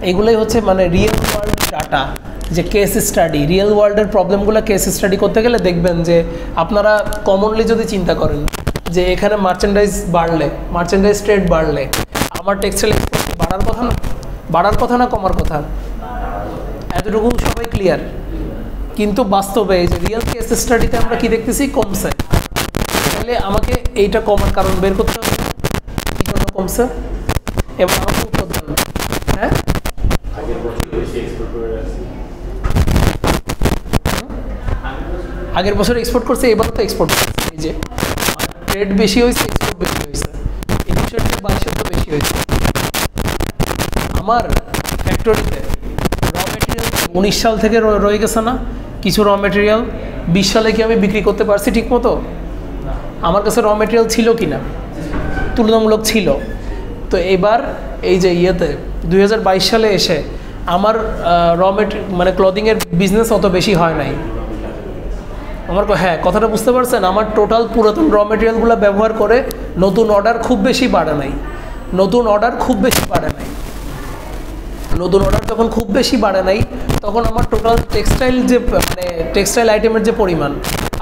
এইগুলোই হচ্ছে মানে রিয়েল ওয়ার্ল্ড ডাটা, যে কেস স্টাডি, রিয়েল ওয়ার্ল্ডের প্রবলেমগুলো কেস স্টাডি করতে গেলে দেখবেন যে আপনারা কমনলি যদি চিন্তা করেন যে এখানে মার্চেন্ডাইজ বাড়লে, মার্চেন্ডাইজ ট্রেড বাড়লে আমার টেক্সটাইল এক্সপোর্ট বাড়ার কথা না, বাড়ার কথা না কমার কথা, এতটুকু সবাই ক্লিয়ার। কিন্তু বাস্তবে এই যে রিয়েল কেস স্টাডিতে আমরা কি দেখতেছি, কমছে। তাহলে আমাকে এইটা কমার কারণ বের করতে হবে, কী জন্য কমছে, এবং আমাকে উত্তর দেন। হ্যাঁ, আগের বছর এক্সপোর্ট করছে, এবার তো এক্সপোর্ট করছে। এই যে ট্রেড বেশি হয়েছে, এক্সপোর্ট বেশি হয়েছে, 21-এর চেয়ে 22-এর তো বেশি হয়েছে। আমার ফ্যাক্টরিতে র মেটেরিয়াল 19 সাল থেকে রয়ে গেছে না কিছু র মেটেরিয়াল, 20 সালে কি আমি বিক্রি করতে পারছি ঠিক মতো? আমার কাছে র মেটেরিয়াল ছিল কি না? তুলনামূলক ছিল। তো এবার এই যে ইয়েতে 2022 সালে এসে আমার মানে ক্লদিংয়ের বিজনেস অত বেশি হয় নাই আমার। হ্যাঁ, কথাটা বুঝতে পারছেন? আমার টোটাল পুরাতন র মেটেরিয়ালগুলো ব্যবহার করে নতুন অর্ডার খুব বেশি বাড়ে নাই, নতুন অর্ডার খুব বেশি বাড়ে নাই। নতুন অর্ডার যখন খুব বেশি বাড়ে নাই তখন আমার টোটাল টেক্সটাইল যে মানে টেক্সটাইল আইটেমের যে পরিমাণ,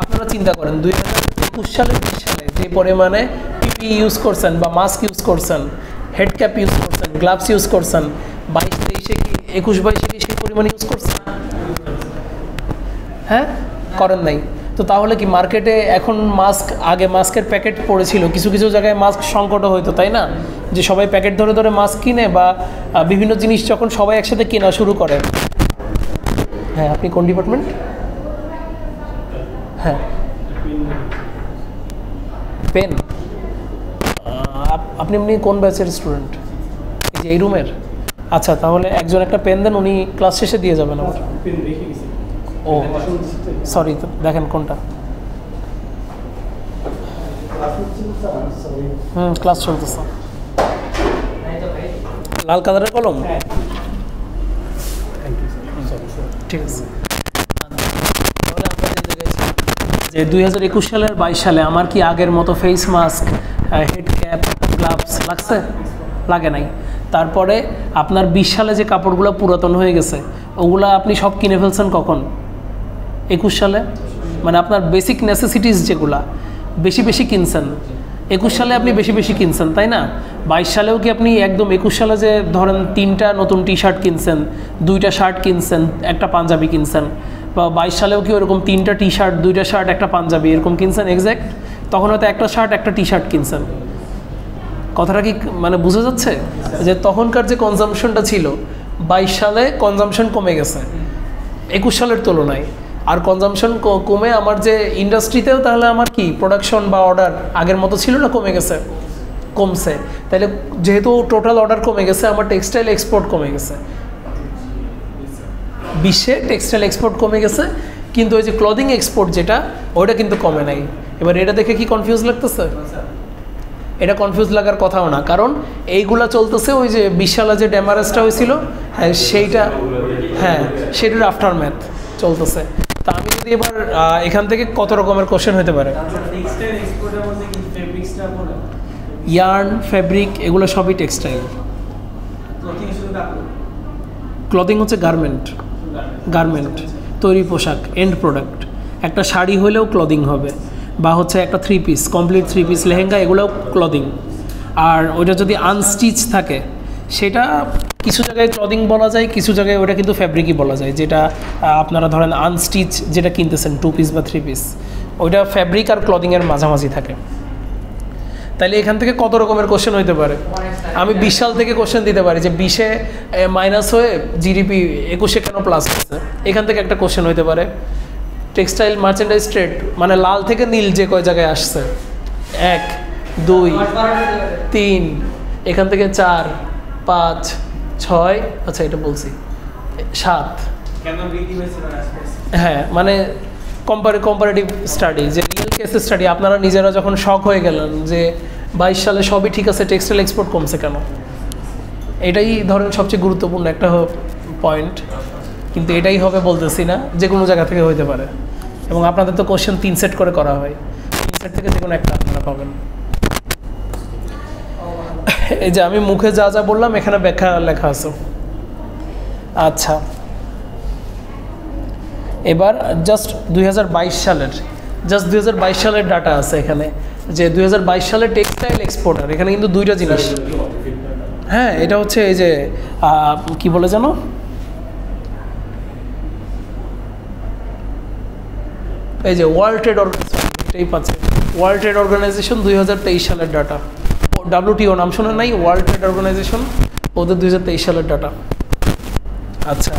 আপনারা চিন্তা করেন 2021 সালে 20 সালে যে পরিমাণে পিপি ইউজ করছেন বা মাস্ক ইউজ করছেন, হেড ক্যাপ ইউজ করছেন, গ্লাভস ইউজ করছেন, 22-23-এ কি 21-22-এ কি সেই পরিমাণ ইউজ করছেন? হ্যাঁ, করেন নাই। তো তাহলে কি মার্কেটে এখন মাস্ক, আগে মাস্কের প্যাকেট পড়েছিল, কিছু কিছু জায়গায় মাস্ক সংকটও হয়তো, তাই না? যে সবাই প্যাকেট ধরে ধরে মাস্ক কিনে, বা বিভিন্ন জিনিস যখন সবাই একসাথে কেনা শুরু করে। হ্যাঁ, আপনি কোন ডিপার্টমেন্ট? হ্যাঁ, পেন। আপনি এমনি কোন ব্যাচের স্টুডেন্ট? এই যে এই রুমের? আচ্ছা, তাহলে একজন একটা পেন দেন, উনি ক্লাস শেষে দিয়ে যাবেন আমার। ও সরি, দেখেন কোনটা। ক্লাস চলতেছে। লাল কালারের কলম, ঠিক আছে। তাহলে আমরা জানতে চাইছি যে 2021 সালের 22 সালে আমার কি আগের মতো face mask, head cap, gloves লাগছে? লাগে নাই। তারপরে আপনার 20 সালে যে কাপড়গুলো পুরাতন হয়ে গেছে ওগুলো আপনি সব কিনে ফেলছেন কখন? 21 সালে। মানে আপনার বেসিক নেসেসিটিস যেগুলা বেশি বেশি কিনছেন 21 সালে, আপনি বেশি বেশি কিনছেন, তাই না? 22 সালেও কি আপনি একদম 21 সালে যে ধরেন 3টা নতুন টি শার্ট কিনছেন, 2টা শার্ট কিনছেন, একটা পাঞ্জাবি কিনছেন, বা 22 সালেও কি ওরকম 3টা টি শার্ট, 2টা শার্ট, একটা পাঞ্জাবি এরকম কিনছেন এক্স্যাক্ট? তখন হয়তো একটা শার্ট, একটা টি শার্ট কিনছেন। কথাটা কি মানে বোঝা যাচ্ছে? যে তখনকার যে কনজামশনটা ছিল 22 সালে কনজামশন কমে গেছে 21 সালের তুলনায়। আর কনজামশন কমে আমার যে ইন্ডাস্ট্রিতেও তাহলে আমার কি প্রোডাকশন বা অর্ডার আগের মতো ছিল না, কমে গেছে? কমছে। তাহলে যেহেতু টোটাল অর্ডার কমে গেছে, আমার টেক্সটাইল এক্সপোর্ট কমে গেছে, বিশ্বে টেক্সটাইল এক্সপোর্ট কমে গেছে, কিন্তু ওই যে ক্লদিং এক্সপোর্ট যেটা, ওইটা কিন্তু কমে নাই। এবার এটা দেখে কি কনফিউজ লাগতেছে? এটা কনফিউজ লাগার কথাও না, কারণ এইগুলা চলতেছে ওই যে 20 সালে যে ড্যামারেজটা হয়েছিল, হ্যাঁ সেইটা, হ্যাঁ সেটার আফটার ম্যাথ চলতেছে। তা আমি যদি এবার এখান থেকে কত রকমের কোশ্চেন হতে পারে, ইয়ার্ন, ফেব্রিক এগুলো সবই টেক্সটাইল। ক্লথিং হচ্ছে গার্মেন্ট। তো তৈরি পোশাক, এন্ড প্রোডাক্ট। একটা শাড়ি হলেও ক্লদিং হবে, বা হচ্ছে একটা 3 পিস, কমপ্লিট 3 পিস লেহেঙ্গা, এগুলোও ক্লদিং। আর ওইটা যদি আনস্টিচ থাকে সেটা কিছু জায়গায় ক্লদিং বলা যায়, কিছু জায়গায় ওটা কিন্তু ফ্যাব্রিকই বলা যায়। যেটা আপনারা ধরেন আনস্টিচ যেটা কিনতেছেন 2 পিস বা 3 পিস, ওইটা ফ্যাব্রিক আর ক্লদিংয়ের মাঝামাঝি থাকে। তাইলে এখান থেকে কত রকমের কোশ্চেন হইতে পারে? আমি 20 সাল থেকে কোশ্চেন দিতে পারি যে 20-এ মাইনাস হয়ে জিডিপি 21-এ কেন প্লাস হচ্ছে, এখান থেকে একটা কোশ্চেন হইতে পারে। টেক্সটাইল মার্চেন্ডাইজ ট্রেড মানে লাল থেকে নীল যে কয় জায়গায় আসছে, 1 2 3, এখান থেকে 4 5 6, আচ্ছা এটা বলছি 7। হ্যাঁ, মানে কম্পারেটিভ স্টাডি, যে রিয়েল কেস স্টাডি। আপনারা নিজেরা যখন শক হয়ে গেলেন যে 22 সালে সবই ঠিক আছে, টেক্সটাইল এক্সপোর্ট কমছে কেন, এটাই ধরেন সবচেয়ে গুরুত্বপূর্ণ একটা পয়েন্ট। কিন্তু এটাই হবে বলতেছি না, যে কোনো জায়গা থেকে হইতে পারে। এবং আপনাদের তো কোশ্চেন 3 সেট করে করা হয়, 3 সেট থেকে যে কোনো একটা আপনারা পাবেন। এই যে আমি মুখে যা যা বললাম এখানে ব্যাখ্যা লেখা আছে। আচ্ছা, এবার জাস্ট 2022 সালের ডাটা আছে এখানে, যে 2022 সালে টেক্সটাইল এক্সপোর্টার। এখানে কিন্তু দুইটা জিনিস। হ্যাঁ, এটা হচ্ছে এই যে কি বলে জানো, এই যে ওয়ার্ল্ড ট্রেড অর্গানাইজেশন, এটাই পাচ্ছে ওয়ার্ল্ড ট্রেড অর্গানাইজেশন 2023 সালের ডাটা। WTO নাম শোনা নাই? ওয়ার্ল্ড ট্রেড অর্গানাইজেশন, ওদের 2023 সালের ডাটা। আচ্ছা,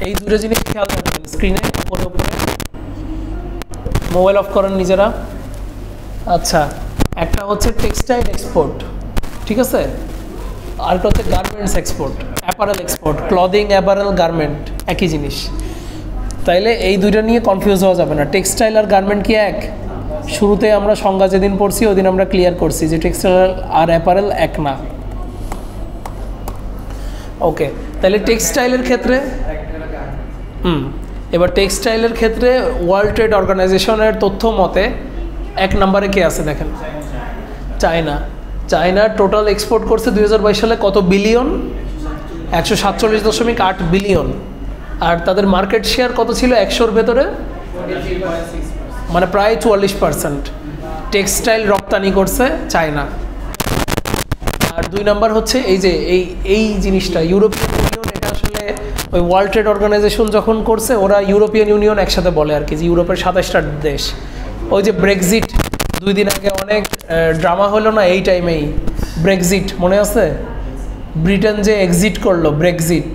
এই দুটো জিনিস খেয়াল রাখবেন স্ক্রিনে উপরে উপরে। মোবাইল অফ করেন নিজেরা। আচ্ছা, একটা হচ্ছে টেক্সটাইল এক্সপোর্ট, ঠিক আছে, আরেকটা হচ্ছে garments export, apparel export. Clothing, apparel, garment একই জিনিস। তাইলে এই দুইটা নিয়ে কনফিউজ হওয়া যাবে না। টেক্সটাইল আর গার্মেন্ট কি এক? শুরুতে আমরা সংজ্ঞা যেদিন পড়ছি ওই দিন আমরা ক্লিয়ার করছি যে টেক্সটাইল আর অ্যাপারেল এক না। ওকে, তাহলে টেক্সটাইলের ক্ষেত্রে এবার টেক্সটাইলের ক্ষেত্রে ওয়ার্ল্ড ট্রেড অর্গানাইজেশনের তথ্য মতে 1 নম্বরে কে আছে দেখেন? চায়না। চায়না টোটাল এক্সপোর্ট করছে 2022 সালে কত বিলিয়ন? 147.8 বিলিয়ন। আর তাদের মার্কেট শেয়ার কত ছিল 100-র ভেতরে? মানে প্রায় 44% টেক্সটাইল রপ্তানি করছে চায়না। আর 2 নম্বর হচ্ছে এই যে এই জিনিসটা ইউরোপিয়ান ইউনিয়ন। এটা আসলে ওই ওয়ার্ল্ড ট্রেড অর্গানাইজেশন যখন করছে, ওরা ইউরোপিয়ান ইউনিয়ন একসাথে বলে আর কি, যে ইউরোপের 27টা দেশ। ওই যে ব্রেক্সিট 2 দিন আগে অনেক ড্রামা হলো না, এই টাইমেই ব্রেক্সিট মনে আছে? ব্রিটেন যে এক্সিট করলো, ব্রেক্সিট।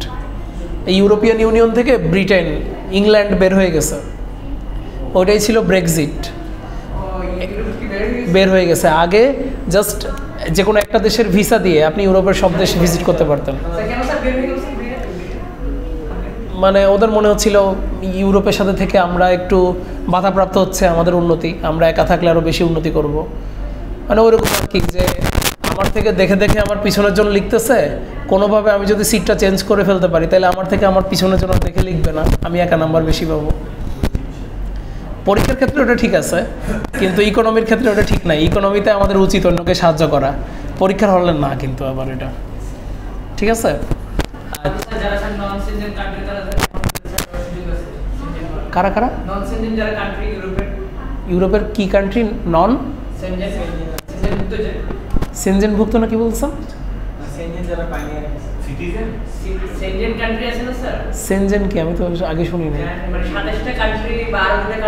এই ইউরোপিয়ান ইউনিয়ন থেকে ব্রিটেন, ইংল্যান্ড বের হয়ে গেছে, ওইটাই ছিল ব্রেক্সিট। বের হয়ে গেছে। আগে জাস্ট যে কোনো একটা দেশের ভিসা দিয়ে আপনি ইউরোপের সব দেশ ভিজিট করতে পারতেন। মানে ওদের মনে হচ্ছিল ইউরোপের সাথে থেকে আমরা একটু বাধাপ্রাপ্ত হচ্ছে আমাদের উন্নতি, আমরা একা থাকলে আরও বেশি উন্নতি করব। মানে ওইরকম আর কি, যে আমার থেকে দেখে দেখে আমার পিছনের জন্য লিখতেছে, কোনোভাবে আমি যদি সিটটা চেঞ্জ করে ফেলতে পারি তাহলে আমার থেকে আমার পিছনের জন্য দেখে লিখবে না, আমি একা নাম্বার বেশি পাবো। পরীক্ষার ক্ষেত্রে ওটা ঠিক আছে, কিন্তু ইকোনমির ক্ষেত্রে ওটা ঠিক নাই। ইকোনমিতে আমাদের উচিত অন্যকে সাহায্য করা, পরীক্ষার হলে না কিন্তু আবার এটা ঠিক আছে। কারা কারা? ইউরোপের কি কান্ট্রি? নন সেনজেনভুক্ত না কি বলছেন? সেনজেন কি? আমি তো আগে শুনিনি।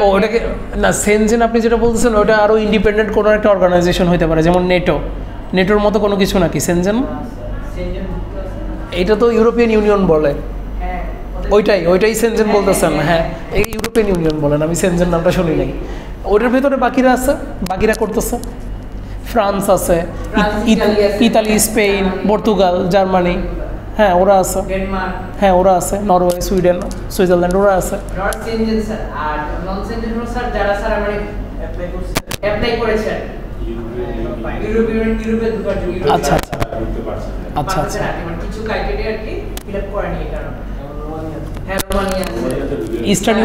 ও ওটাকে না, সেনজেন আপনি যেটা বলতেছেন ওটা আরও ইন্ডিপেন্ডেন্ট কোনো একটা অর্গানাইজেশন হতে পারে, যেমন নেটো। নেটোর মতো কোনো কিছু নাকি সেনজেন? এটা তো ইউরোপিয়ান ইউনিয়ন বলে, ওইটাই সেনজেন বলতেছেন। হ্যাঁ, এই ইউরোপিয়ান ইউনিয়ন বলেন, আমি সেনজেন নামটা শুনি নাই। ওটার ভেতরে বাকিরা আছে, বাকিরা করতেছে। ফ্রান্স আছে, ইতালি, স্পেন, পর্তুগাল, জার্মানি, হ্যাঁ ওরা আছে। হ্যাঁ ওরা আছে, নরওয়ে, সুইডেন, সুইজারল্যান্ড, ওরা আছে। আচ্ছা আচ্ছা আচ্ছা, ইস্টার্ন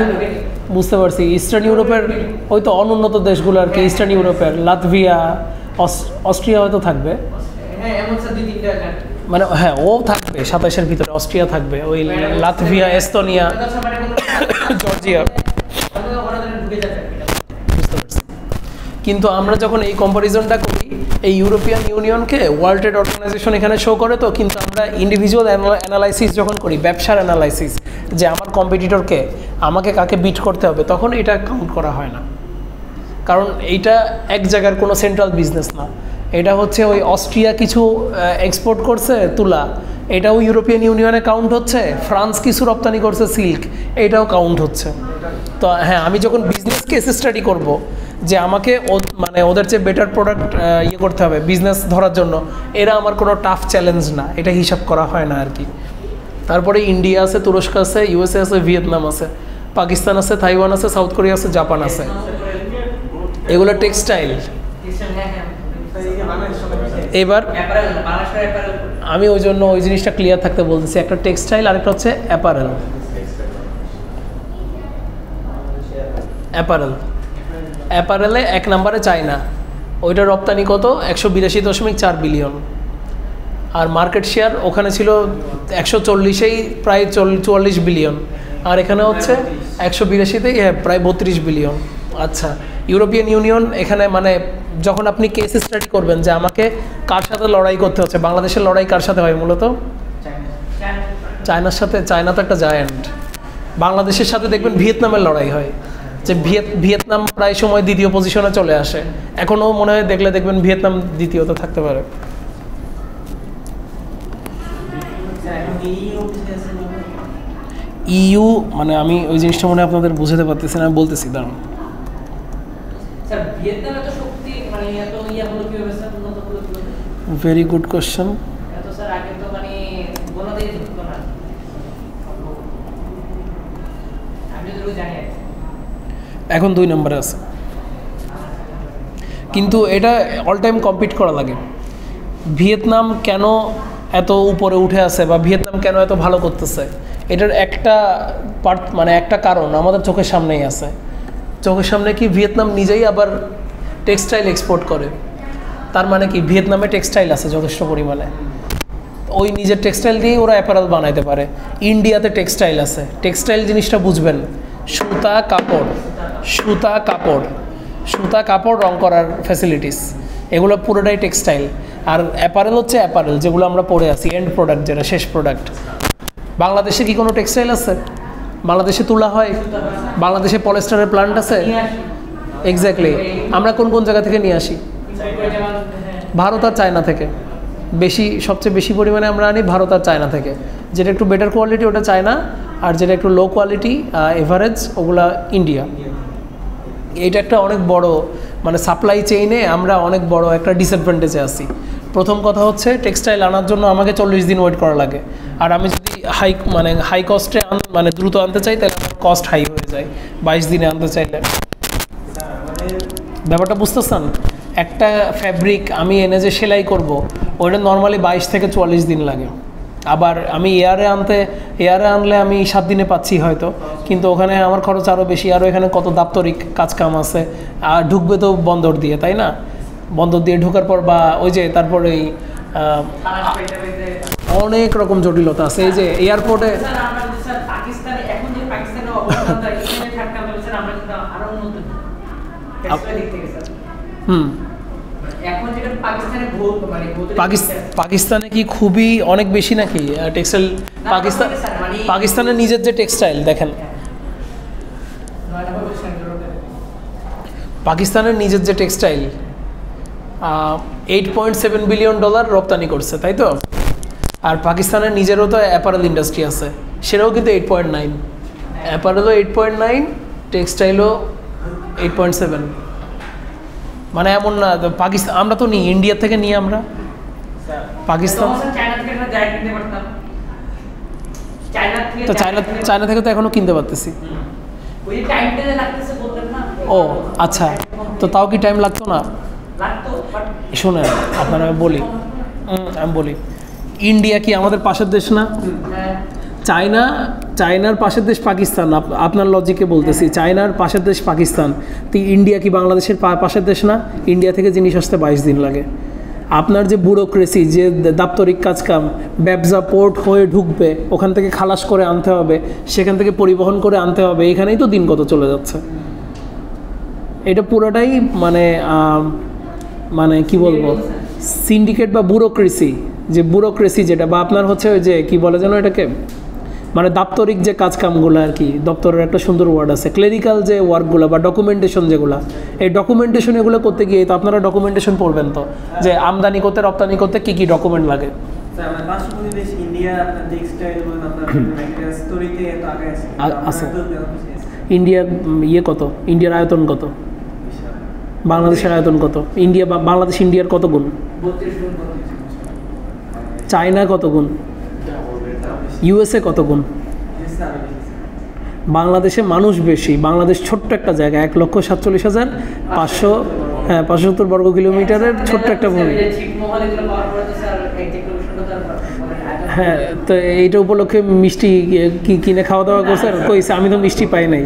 বুঝতে পারছি। ইস্টার্ন ইউরোপের ওই তো অনুন্নত দেশগুলো আর কি, ইস্টার্ন ইউরোপের লাতভিয়া, অস্ট্রিয়া হয়তো থাকবে। মানে হ্যাঁ ও থাকবে 27-এর ভিতরে, অস্ট্রিয়া থাকবে, ওই লাতভিয়া, এস্তোনিয়া, জর্জিয়া, বুঝতে পারছি। কিন্তু আমরা যখন এই কম্পারিজনটা করি, এই ইউরোপিয়ান ইউনিয়নকে ওয়ার্ল্ড ট্রেড অর্গানাইজেশন এখানে শো করে, তো কিন্তু আমরা ইন্ডিভিজুয়াল অ্যানালাইসিস যখন করি, ব্যবসার অ্যানালাইসিস, যে আমার কম্পিটিটরকে, আমাকে কাকে বিট করতে হবে, তখন এটা কাউন্ট করা হয় না। কারণ এইটা এক জায়গার কোনো সেন্ট্রাল বিজনেস না, এটা হচ্ছে ওই অস্ট্রিয়া কিছু এক্সপোর্ট করছে তুলা, এটাও ইউরোপিয়ান ইউনিয়নে কাউন্ট হচ্ছে, ফ্রান্স কিছু রপ্তানি করছে সিল্ক, এটাও কাউন্ট হচ্ছে। তো হ্যাঁ, আমি যখন বিজনেস কেস স্টাডি করব, যে আমাকে মানে ওদের চেয়ে বেটার প্রোডাক্ট ইয়ে করতে হবে বিজনেস ধরার জন্য, এরা আমার কোনো টাফ চ্যালেঞ্জ না, এটা হিসাব করা হয় না আর কি। তারপরে ইন্ডিয়া আছে, তুরস্ক আছে, ইউএসএ আছে, ভিয়েতনাম আছে, পাকিস্তান আছে, তাইওয়ান আছে, সাউথ কোরিয়া আছে, জাপান আছে, এগুলো টেক্সটাইল। এবার আমি ওই জন্য ওই জিনিসটা ক্লিয়ার থাকতে বলতেছি, একটা টেক্সটাইল, আরেকটা হচ্ছে অ্যাপারেল। অ্যাপারেলে 1 নম্বরে চায়না, ওইটা রপ্তানি কত 182.4 বিলিয়ন, আর মার্কেট শেয়ার ওখানে ছিল 140-এই প্রায় 44 বিলিয়ন, আর এখানে হচ্ছে 182-তেই প্রায় 32 বিলিয়ন। আচ্ছা, ইউরোপিয়ান ইউনিয়ন এখানে মানে যখন আপনি কেস স্টাডি করবেন যে আমাকে কার সাথে লড়াই করতে হচ্ছে, বাংলাদেশের লড়াই কার সাথে হয় মূলত? চায়নার সাথে। চায়না তো একটা জায়ান্ট। বাংলাদেশের সাথে দেখবেন ভিয়েতনামের লড়াই হয়, যে ভিয়েতনাম প্রায় সময় দ্বিতীয় পজিশনে চলে আসে, এখনও মনে হয় দেখবেন ভিয়েতনাম দ্বিতীয়তে থাকতে পারে। ইউ মানে আমি ওই জিনিসটা মনে হয় আপনাদের বুঝাতে পারতেছি না, বলতেছি দাঁড়ান। Very good question. এখন 2 নম্বরে আছে, কিন্তু এটা অল টাইম কম্পিট করা লাগে। ভিয়েতনাম কেন এত উপরে উঠে আছে বা ভিয়েতনাম কেন এত ভালো করতেছে, এটার একটা পার্ট মানে একটা কারণ আমাদের চোখের সামনেই আছে। চোখের সামনে কি, ভিয়েতনাম নিজেই আবার টেক্সটাইল এক্সপোর্ট করে, তার মানে কি ভিয়েতনামে টেক্সটাইল আছে যথেষ্ট পরিমাণে, ওই নিজের টেক্সটাইল দিয়েই ওরা অ্যাপারেল বানাইতে পারে। ইন্ডিয়াতে টেক্সটাইল আছে, টেক্সটাইল জিনিসটা বুঝবেন, সুতা কাপড় রং করার ফ্যাসিলিটিস, এগুলো পুরোটাই টেক্সটাইল। আর অ্যাপারেল হচ্ছে অ্যাপারেল যেগুলো আমরা পরে আছি, এন্ড প্রোডাক্ট, যেটা শেষ প্রোডাক্ট। বাংলাদেশে কি কোনো টেক্সটাইল আছে? বাংলাদেশে তুলা হয়? বাংলাদেশে পলিস্টারের প্লান্ট আছে? এক্স্যাক্টলি। আমরা কোন কোন জায়গা থেকে নিয়ে আসি? ভারত আর চায়না থেকে সবচেয়ে বেশি পরিমাণে আমরা আনি ভারত আর চায়না থেকে। যেটা একটু বেটার কোয়ালিটি ওটা চায়না, আর যেটা একটু লো কোয়ালিটি এভারেজ ওগুলা ইন্ডিয়া। এইটা একটা অনেক বড় মানে সাপ্লাই চেইনে আমরা অনেক বড় একটা ডিসঅ্যাডভান্টেজে আছি। প্রথম কথা হচ্ছে টেক্সটাইল আনার জন্য আমাকে 40 দিন ওয়েট করা লাগে, আর আমি যদি হাই কস্টে মানে দ্রুত আনতে চাই তাহলে আমার কস্ট হাই হয়ে যায় 22 দিনে আনতে চাইলে। ব্যাপারটা বুঝতেছেন? একটা ফ্যাব্রিক আমি এনে যে সেলাই করব ওইটা নর্মালি 22 থেকে 44 দিন লাগে। আবার আমি এয়ারে আনলে আমি 7 দিনে পাচ্ছি হয়তো, কিন্তু ওখানে আমার খরচ আরও বেশি, আরও এখানে কত দাপ্তরিক কাজকাম আছে, আর ঢুকবে তো বন্দর দিয়ে, তাই না? বন্দর দিয়ে ঢোকার পর বা ওই যে তারপরে এই অনেক রকম জটিলতা আছে। এই যে এয়ারপোর্টে পাকিস্তানে কি খুবই অনেক বেশি নাকি টেক্সটাইল? পাকিস্তানের নিজের যে টেক্সটাইল দেখেন, পাকিস্তানের নিজের যে টেক্সটাইল $8.7 বিলিয়ন রপ্তানি করছে, তাই তো? আর পাকিস্তানের নিজেরও তো অ্যাপারেল ইন্ডাস্ট্রি আছে, সেটাও কিন্তু 8.9, অ্যাপারেলও 8.9, টেক্সটাইলও 8.7। মানে এমন না পাকিস্তান আমরা তো নিই, ইন্ডিয়া থেকে নিই আমরা। পাকিস্তান তো চায়না থেকে তো এখনো কিনতে পারতেছি। ও আচ্ছা, তো তাও কি টাইম লাগতো না? শুনেন আপনারা, আমি বলি ইন্ডিয়া কি আমাদের পাশের দেশ না? চায়নার পাশের দেশ পাকিস্তান। আপনার লজিকে বলতেছি, চায়নার পাশের দেশ পাকিস্তান, তো ইন্ডিয়া কি বাংলাদেশের পাশের দেশ না? ইন্ডিয়া থেকে জিনিস আসতে 22 দিন লাগে। আপনার যে ব্যুরোক্রেসি, যে দাপ্তরিক কাজকাম, ব্যবসা পোর্ট হয়ে ঢুকবে, ওখান থেকে খালাস করে আনতে হবে, সেখান থেকে পরিবহন করে আনতে হবে, এখানেই তো দিন কত চলে যাচ্ছে। এটা পুরোটাই মানে মানে কি বলবো, সিন্ডিকেট বা ব্যুরোক্রেসি, যে ব্যুরোক্রেসি যেটা, বা আপনার হচ্ছে ওই যে কি বলে যেন এটাকে, মানে দাপ্তরিক যে কাজকামগুলো আর কি, দপ্তরের একটা সুন্দর ওয়ার্ড আছে, ক্লেরিক্যাল যে ওয়ার্কগুলো বা ডকুমেন্টেশন যেগুলো, এই ডকুমেন্টেশন এগুলো করতে গিয়ে তো আপনারা ডকুমেন্টেশন পড়বেন তো, যে আমদানি করতে রপ্তানি করতে কী কী ডকুমেন্ট লাগে। আছে ইন্ডিয়া ইয়ে কত, ইন্ডিয়ার আয়তন কত, বাংলাদেশের আয়তন কত, ইন্ডিয়া বা বাংলাদেশ ইন্ডিয়ার কত গুণ, চায়না কত গুণ, ইউএসএ কত গুণ, বাংলাদেশে মানুষ বেশি, বাংলাদেশ ছোট্ট একটা জায়গা, 1,47,500, হ্যাঁ 570 বর্গ কিলোমিটারের ছোট্ট একটা ভূমি। হ্যাঁ, তো এইটা উপলক্ষে মিষ্টি কি কিনে খাওয়া দাওয়া করছেন? কইছে আমি তো মিষ্টি পাই নাই।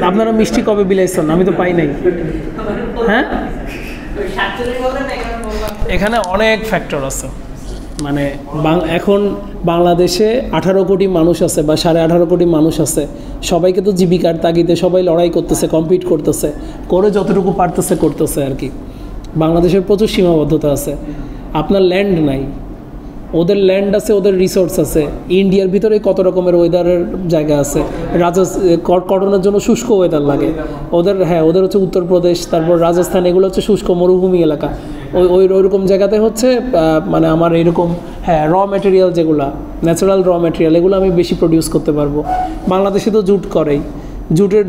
আপনারা মিষ্টি কবে বিলাইছেন? আমি তো পাই নাই। হ্যাঁ, এখানে অনেক ফ্যাক্টর আছে। মানে এখন বাংলাদেশে 18 কোটি মানুষ আছে বা 18.5 কোটি মানুষ আছে, সবাইকে তো জীবিকার তাগিদে সবাই লড়াই করতেছে, কম্পিট করতেছে, করে যতটুকু পারতেছে করতেছে আর কি। বাংলাদেশের প্রচুর সীমাবদ্ধতা আছে। আপনার ল্যান্ড নাই, ওদের ল্যান্ড আছে, ওদের রিসোর্স আছে। ইন্ডিয়ার ভিতরে কত রকমের ওয়েদারের জায়গা আছে, কটনের জন্য শুষ্ক ওয়েদার লাগে ওদের। হ্যাঁ, ওদের হচ্ছে উত্তরপ্রদেশ, তারপর রাজস্থান, এগুলো হচ্ছে শুষ্ক মরুভূমি এলাকা। ওইরকম জায়গাতে হচ্ছে মানে আমার এরকম হ্যাঁ র ম্যাটেরিয়াল যেগুলো, ন্যাচারাল র ম্যাটেরিয়াল, এগুলো আমি বেশি প্রডিউস করতে পারবো। বাংলাদেশে তো জুট করেই,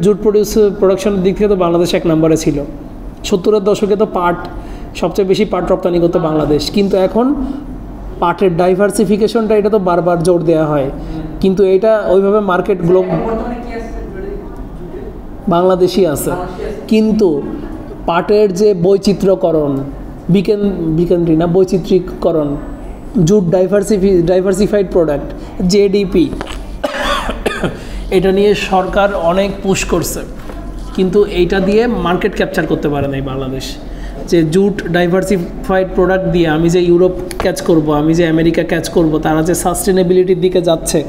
জুট প্রোডাকশনের দিক থেকে তো বাংলাদেশ 1 নম্বরে ছিল। 70-এর দশকে তো পাট, সবচেয়ে বেশি পাট রপ্তানি করতো বাংলাদেশ। কিন্তু এখন পাটের ডাইভার্সিফিকেশনটা, এটা তো বারবার জোর দেওয়া হয়, কিন্তু এটা ওইভাবে মার্কেট গ্লোব বাংলাদেশই আছে। কিন্তু পাটের যে বৈচিত্র্যকরণ, বৈচিত্র্যীকরণ, জুট ডাইভার্সিফাইড প্রোডাক্ট, জেডিপি, এটা নিয়ে সরকার অনেক পুশ করছে, কিন্তু এইটা দিয়ে মার্কেট ক্যাপচার করতে পারে নাই বাংলাদেশ। যে জুট ডাইভার্সিফাইড প্রোডাক্ট দিয়ে আমি যে ইউরোপ ক্যাচ করব, আমি যে আমেরিকা ক্যাচ করব, তারা যে সাস্টেনেবিলিটির দিকে যাচ্ছে,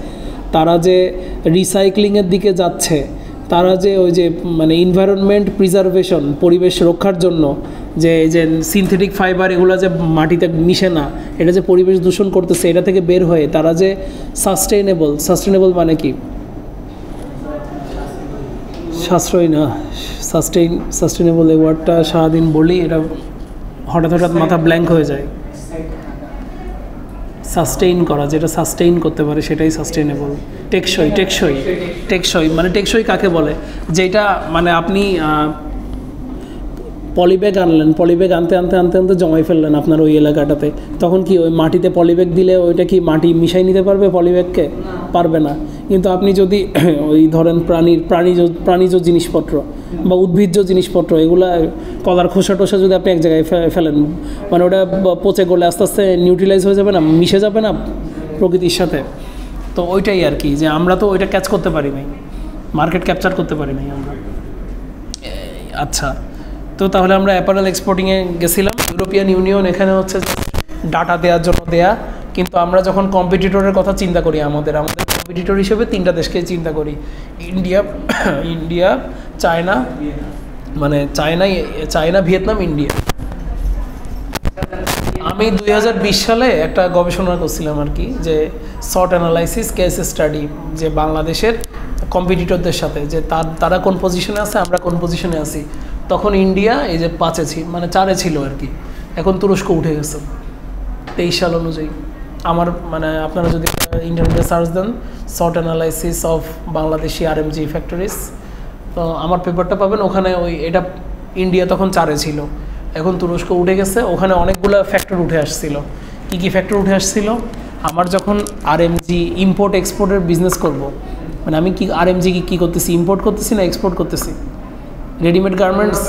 তারা যে রিসাইক্লিংয়ের দিকে যাচ্ছে, তারা যে ওই যে মানে এনভায়রনমেন্ট প্রিজার্ভেশন, পরিবেশ রক্ষার জন্য যে সিনথেটিক ফাইবার এগুলো যে মাটিতে মিশে না, এটা যে পরিবেশ দূষণ করতেছে, এটা থেকে বের হয়ে তারা যে সাস্টেনেবল মানে কি, সাশ্রয় না, সাস্টেনেবল এই ওয়ার্ডটা সারাদিন বলি, এটা হঠাৎ মাথা ব্ল্যাঙ্ক হয়ে যায়। সাস্টেইন করা, যেটা সাস্টেইন করতে পারে সেটাই সাস্টেনেবল। টেকসই মানে টেকসই কাকে বলে? যেটা মানে আপনি পলিব্যাগ আনলেন, পলিব্যাগ আনতে জমাই ফেললেন আপনার ওই এলাকাটাতে, তখন কি ওই মাটিতে পলিব্যাগ দিলে ওইটা কি মাটি মিশাই নিতে পারবে পলিব্যাগকে? পারবে না। কিন্তু আপনি যদি ওই ধরেন প্রাণীজ জিনিসপত্র বা উদ্ভিজ্জ জিনিসপত্র, এগুলা কলার খোসা টোসা যদি আপনি এক জায়গায় ফেলেন, মানে ওটা পচে গেলে আস্তে আস্তে নিউট্রিলাইজ হয়ে যাবে না, মিশে যাবে না প্রকৃতির সাথে। তো ওইটাই আর কি, যে আমরা তো ওইটা ক্যাচ করতে পারি নাই, মার্কেট ক্যাপচার করতে পারি নাই আমরা। আচ্ছা, তো তাহলে আমরা অ্যাপারেল এক্সপোর্টিংয়ে গেছিলাম। ইউরোপিয়ান ইউনিয়ন এখানে হচ্ছে ডাটা দেওয়ার জন্য দেয়া, কিন্তু আমরা যখন কম্পিটিটরের কথা চিন্তা করি, আমাদের কম্পিটিটর হিসেবে 3টা দেশকে চিন্তা করি, ইন্ডিয়া, চায়না, মানে চায়না, ভিয়েতনাম, ইন্ডিয়া। আমি 2020 সালে একটা গবেষণা করছিলাম আর কি, যে শর্ট অ্যানালাইসিস কেস স্টাডি, যে বাংলাদেশের কম্পিটিটরদের সাথে, যে তারা কোন পজিশনে আছে, আমরা কোন পজিশনে আছি। তখন ইন্ডিয়া এই যে 5-এ ছিল, মানে 4-এ ছিল আর কি, এখন তুরস্ক উঠে গেছে 23 সাল অনুযায়ী। আমার মানে আপনারা যদি ইন্টারনেটে সার্চ দেন short analysis of Bangladeshi RMG factories, তো আমার পেপারটা পাবেন ওখানে। এটা ইন্ডিয়া তখন 4-এ ছিল, এখন তুরস্ক উঠে গেছে। ওখানে অনেকগুলো ফ্যাক্টর উঠে আসছিল। কী ফ্যাক্টর উঠে আসছিল? আমার যখন আরএমজি ইম্পোর্ট এক্সপোর্টের বিজনেস করব, মানে আমি কি আরএমজি কী করতেছি, ইম্পোর্ট করতেছি না এক্সপোর্ট করতেছি? রেডিমেড গার্মেন্টস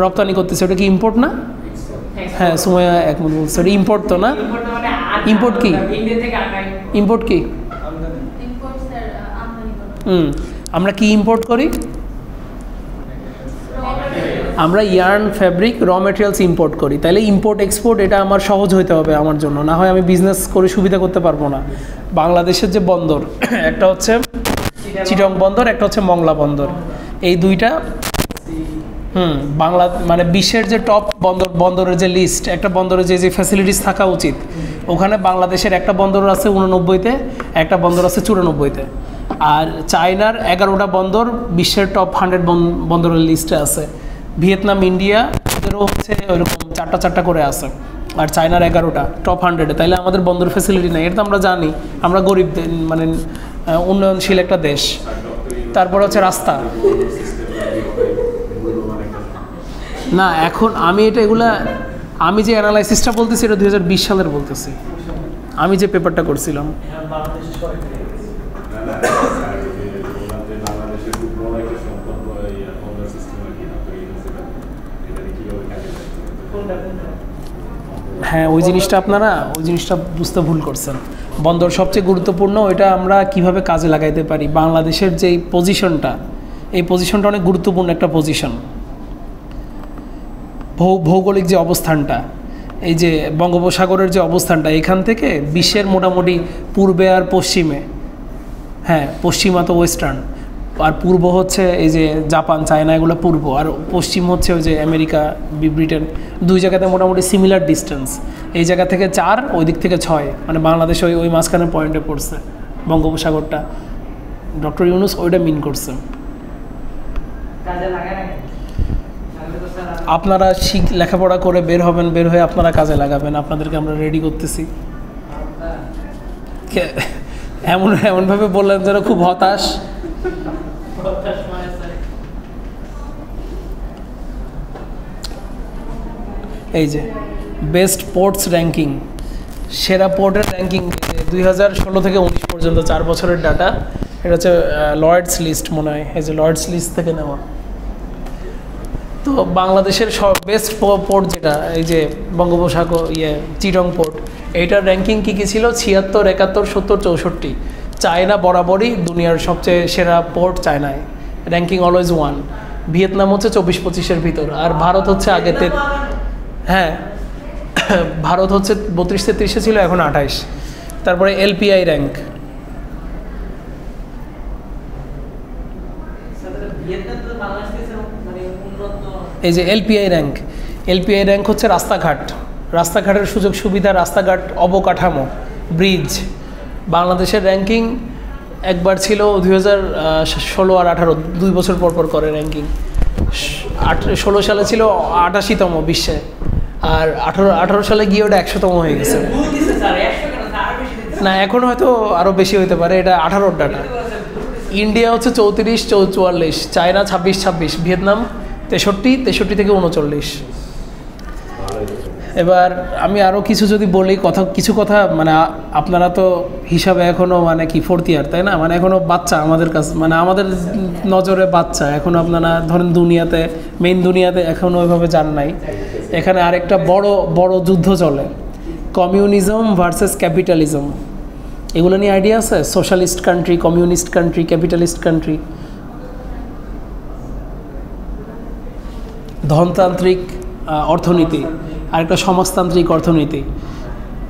রপ্তানি করতেছে, ওটা কি ইম্পোর্ট না? হ্যাঁ, সুমাইয়া একমত বলছে, ওটা ইম্পোর্ট তো না? ইম্পোর্ট কি? ইম্পোর্ট কি? আমরা কি ইম্পোর্ট করি? আমরা yarn fabric raw materials import করি, তাহলে ইম্পোর্ট এক্সপোর্ট এটা আমার সহজ হতে হবে আমার জন্য, না হয় আমি বিজনেস করে সুবিধা করতে পারবো না। বাংলাদেশের যে বন্দর একটা হচ্ছে চিটং বন্দর, একটা হচ্ছে মংলা বন্দর, এই দুইটা বাংলা মানে বিশ্বের যে টপ বন্দরের যে লিস্ট, একটা বন্দরে যে যে ফ্যাসিলিটিস থাকা উচিত, ওখানে বাংলাদেশের একটা বন্দর আছে 89-তে, একটা বন্দর আছে 94-তে। আর চায়নার 11টা বন্দর বিশ্বের টপ 100 বন্দরের লিস্টে আছে। ভিয়েতনাম, ইন্ডিয়া ওদেরও হচ্ছে ওইরকম 4টা করে আছে, আর চায়নার 11টা টপ 100-এ। তাইলে আমাদের বন্দর ফ্যাসিলিটি নেই, এটা তো আমরা জানি, আমরা গরিব মানে উন্নয়নশীল একটা দেশ। তারপর হচ্ছে রাস্তা না, এখন আমি আমি যে অ্যানালাইসিসটা বলতেছি এটা 2020 সালের বলতেছি, আমি যে পেপারটা করছিলাম। হ্যাঁ, ওই জিনিসটা বুঝতে ভুল করছেন। বন্দর সবচেয়ে গুরুত্বপূর্ণ, ওইটা আমরা কিভাবে কাজে লাগাইতে পারি। বাংলাদেশের যে পজিশনটা, এই পজিশনটা অনেক গুরুত্বপূর্ণ একটা পজিশন। ভৌগোলিক যে অবস্থানটা, এই যে বঙ্গোপসাগরের যে অবস্থানটা, এখান থেকে বিশ্বের মোটামুটি পূর্বে আর পশ্চিমে, হ্যাঁ পশ্চিমা তো ওয়েস্টার্ন, আর পূর্ব হচ্ছে এই যে জাপান, চায়না, এগুলো পূর্ব, আর পশ্চিম হচ্ছে ওই যে আমেরিকা, ব্রিটেন, দুই জায়গাতে মোটামুটি সিমিলার ডিস্টেন্স। এই জায়গা থেকে 4, ওই দিক থেকে 6, মানে বাংলাদেশ ওই মাঝখানের পয়েন্টে পড়ছে বঙ্গোপসাগরটা। ডক্টর ইউনূস ওইটা মিন করছে। আপনারা লেখাপড়া করে বের হবেন, বের হয়ে আপনারা কাজে লাগাবেন, আপনাদেরকে আমরা রেডি করতেছি। এমনভাবে বললেন যেন খুব হতাশ। এই যে বেস্ট পোর্টস র্যাঙ্কিং, সেরা পোর্টের র্যাঙ্কিং 2016 থেকে 19 পর্যন্ত 4 বছরের ডাটা। এটা হচ্ছে লর্ডস লিস্ট মনে হয়, এই যে লর্ডস লিস্ট থেকে নেওয়া। তো বাংলাদেশের বেস্ট পোর্ট যেটা, এই যে বঙ্গোপসাগর চিটং পোর্ট, এইটার র্যাঙ্কিং কী ছিল? 76, 71, 70, 64। চায়না বরাবরই দুনিয়ার সবচেয়ে সেরা পোর্ট, চায়নায় র্যাঙ্কিং অলওয়েজ 1। ভিয়েতনাম হচ্ছে 24-25-এর ভিতর, আর ভারত হচ্ছে আগে হ্যাঁ ভারত হচ্ছে 32-33-এ ছিল, এখন 28। তারপরে এলপিআই র্যাঙ্ক, এই যে এলপিআই র্যাঙ্ক হচ্ছে রাস্তাঘাটের সুযোগ সুবিধা, রাস্তাঘাট অবকাঠামো, ব্রিজ। বাংলাদেশের র্যাঙ্কিং একবার ছিল 2016 আর 18, 2 বছর পর করে র্যাঙ্কিং। 16 সালে ছিল 88তম বিশ্বে, আর 18 সালে গিয়ে ওটা 100তম হয়ে গেছে। না, এখন হয়তো আরও বেশি হতে পারে, এটা 18-র ডাটা। ইন্ডিয়া হচ্ছে 34-44, চায়না 26-26, ভিয়েতনাম 63 থেকে 39। এবার আমি আরও কিছু যদি বলি, কিছু কথা মানে আপনারা তো হিসাবে এখনও মানে কি 4th ইয়ার, তাই না? মানে এখনও বাচ্চা আমাদের কাছে, মানে আমাদের নজরে বাচ্চা এখনও। আপনারা ধরেন মেইন দুনিয়াতে এখনও ওইভাবে যান নাই। এখানে আরেকটা বড় যুদ্ধ চলে, কমিউনিজম ভার্সেস ক্যাপিটালিজম। এগুলো নিয়ে আইডিয়া আছে? Socialist country, communist country, capitalist country. ধনতান্ত্রিক অর্থনীতি আর একটা সমাজতান্ত্রিক অর্থনীতি।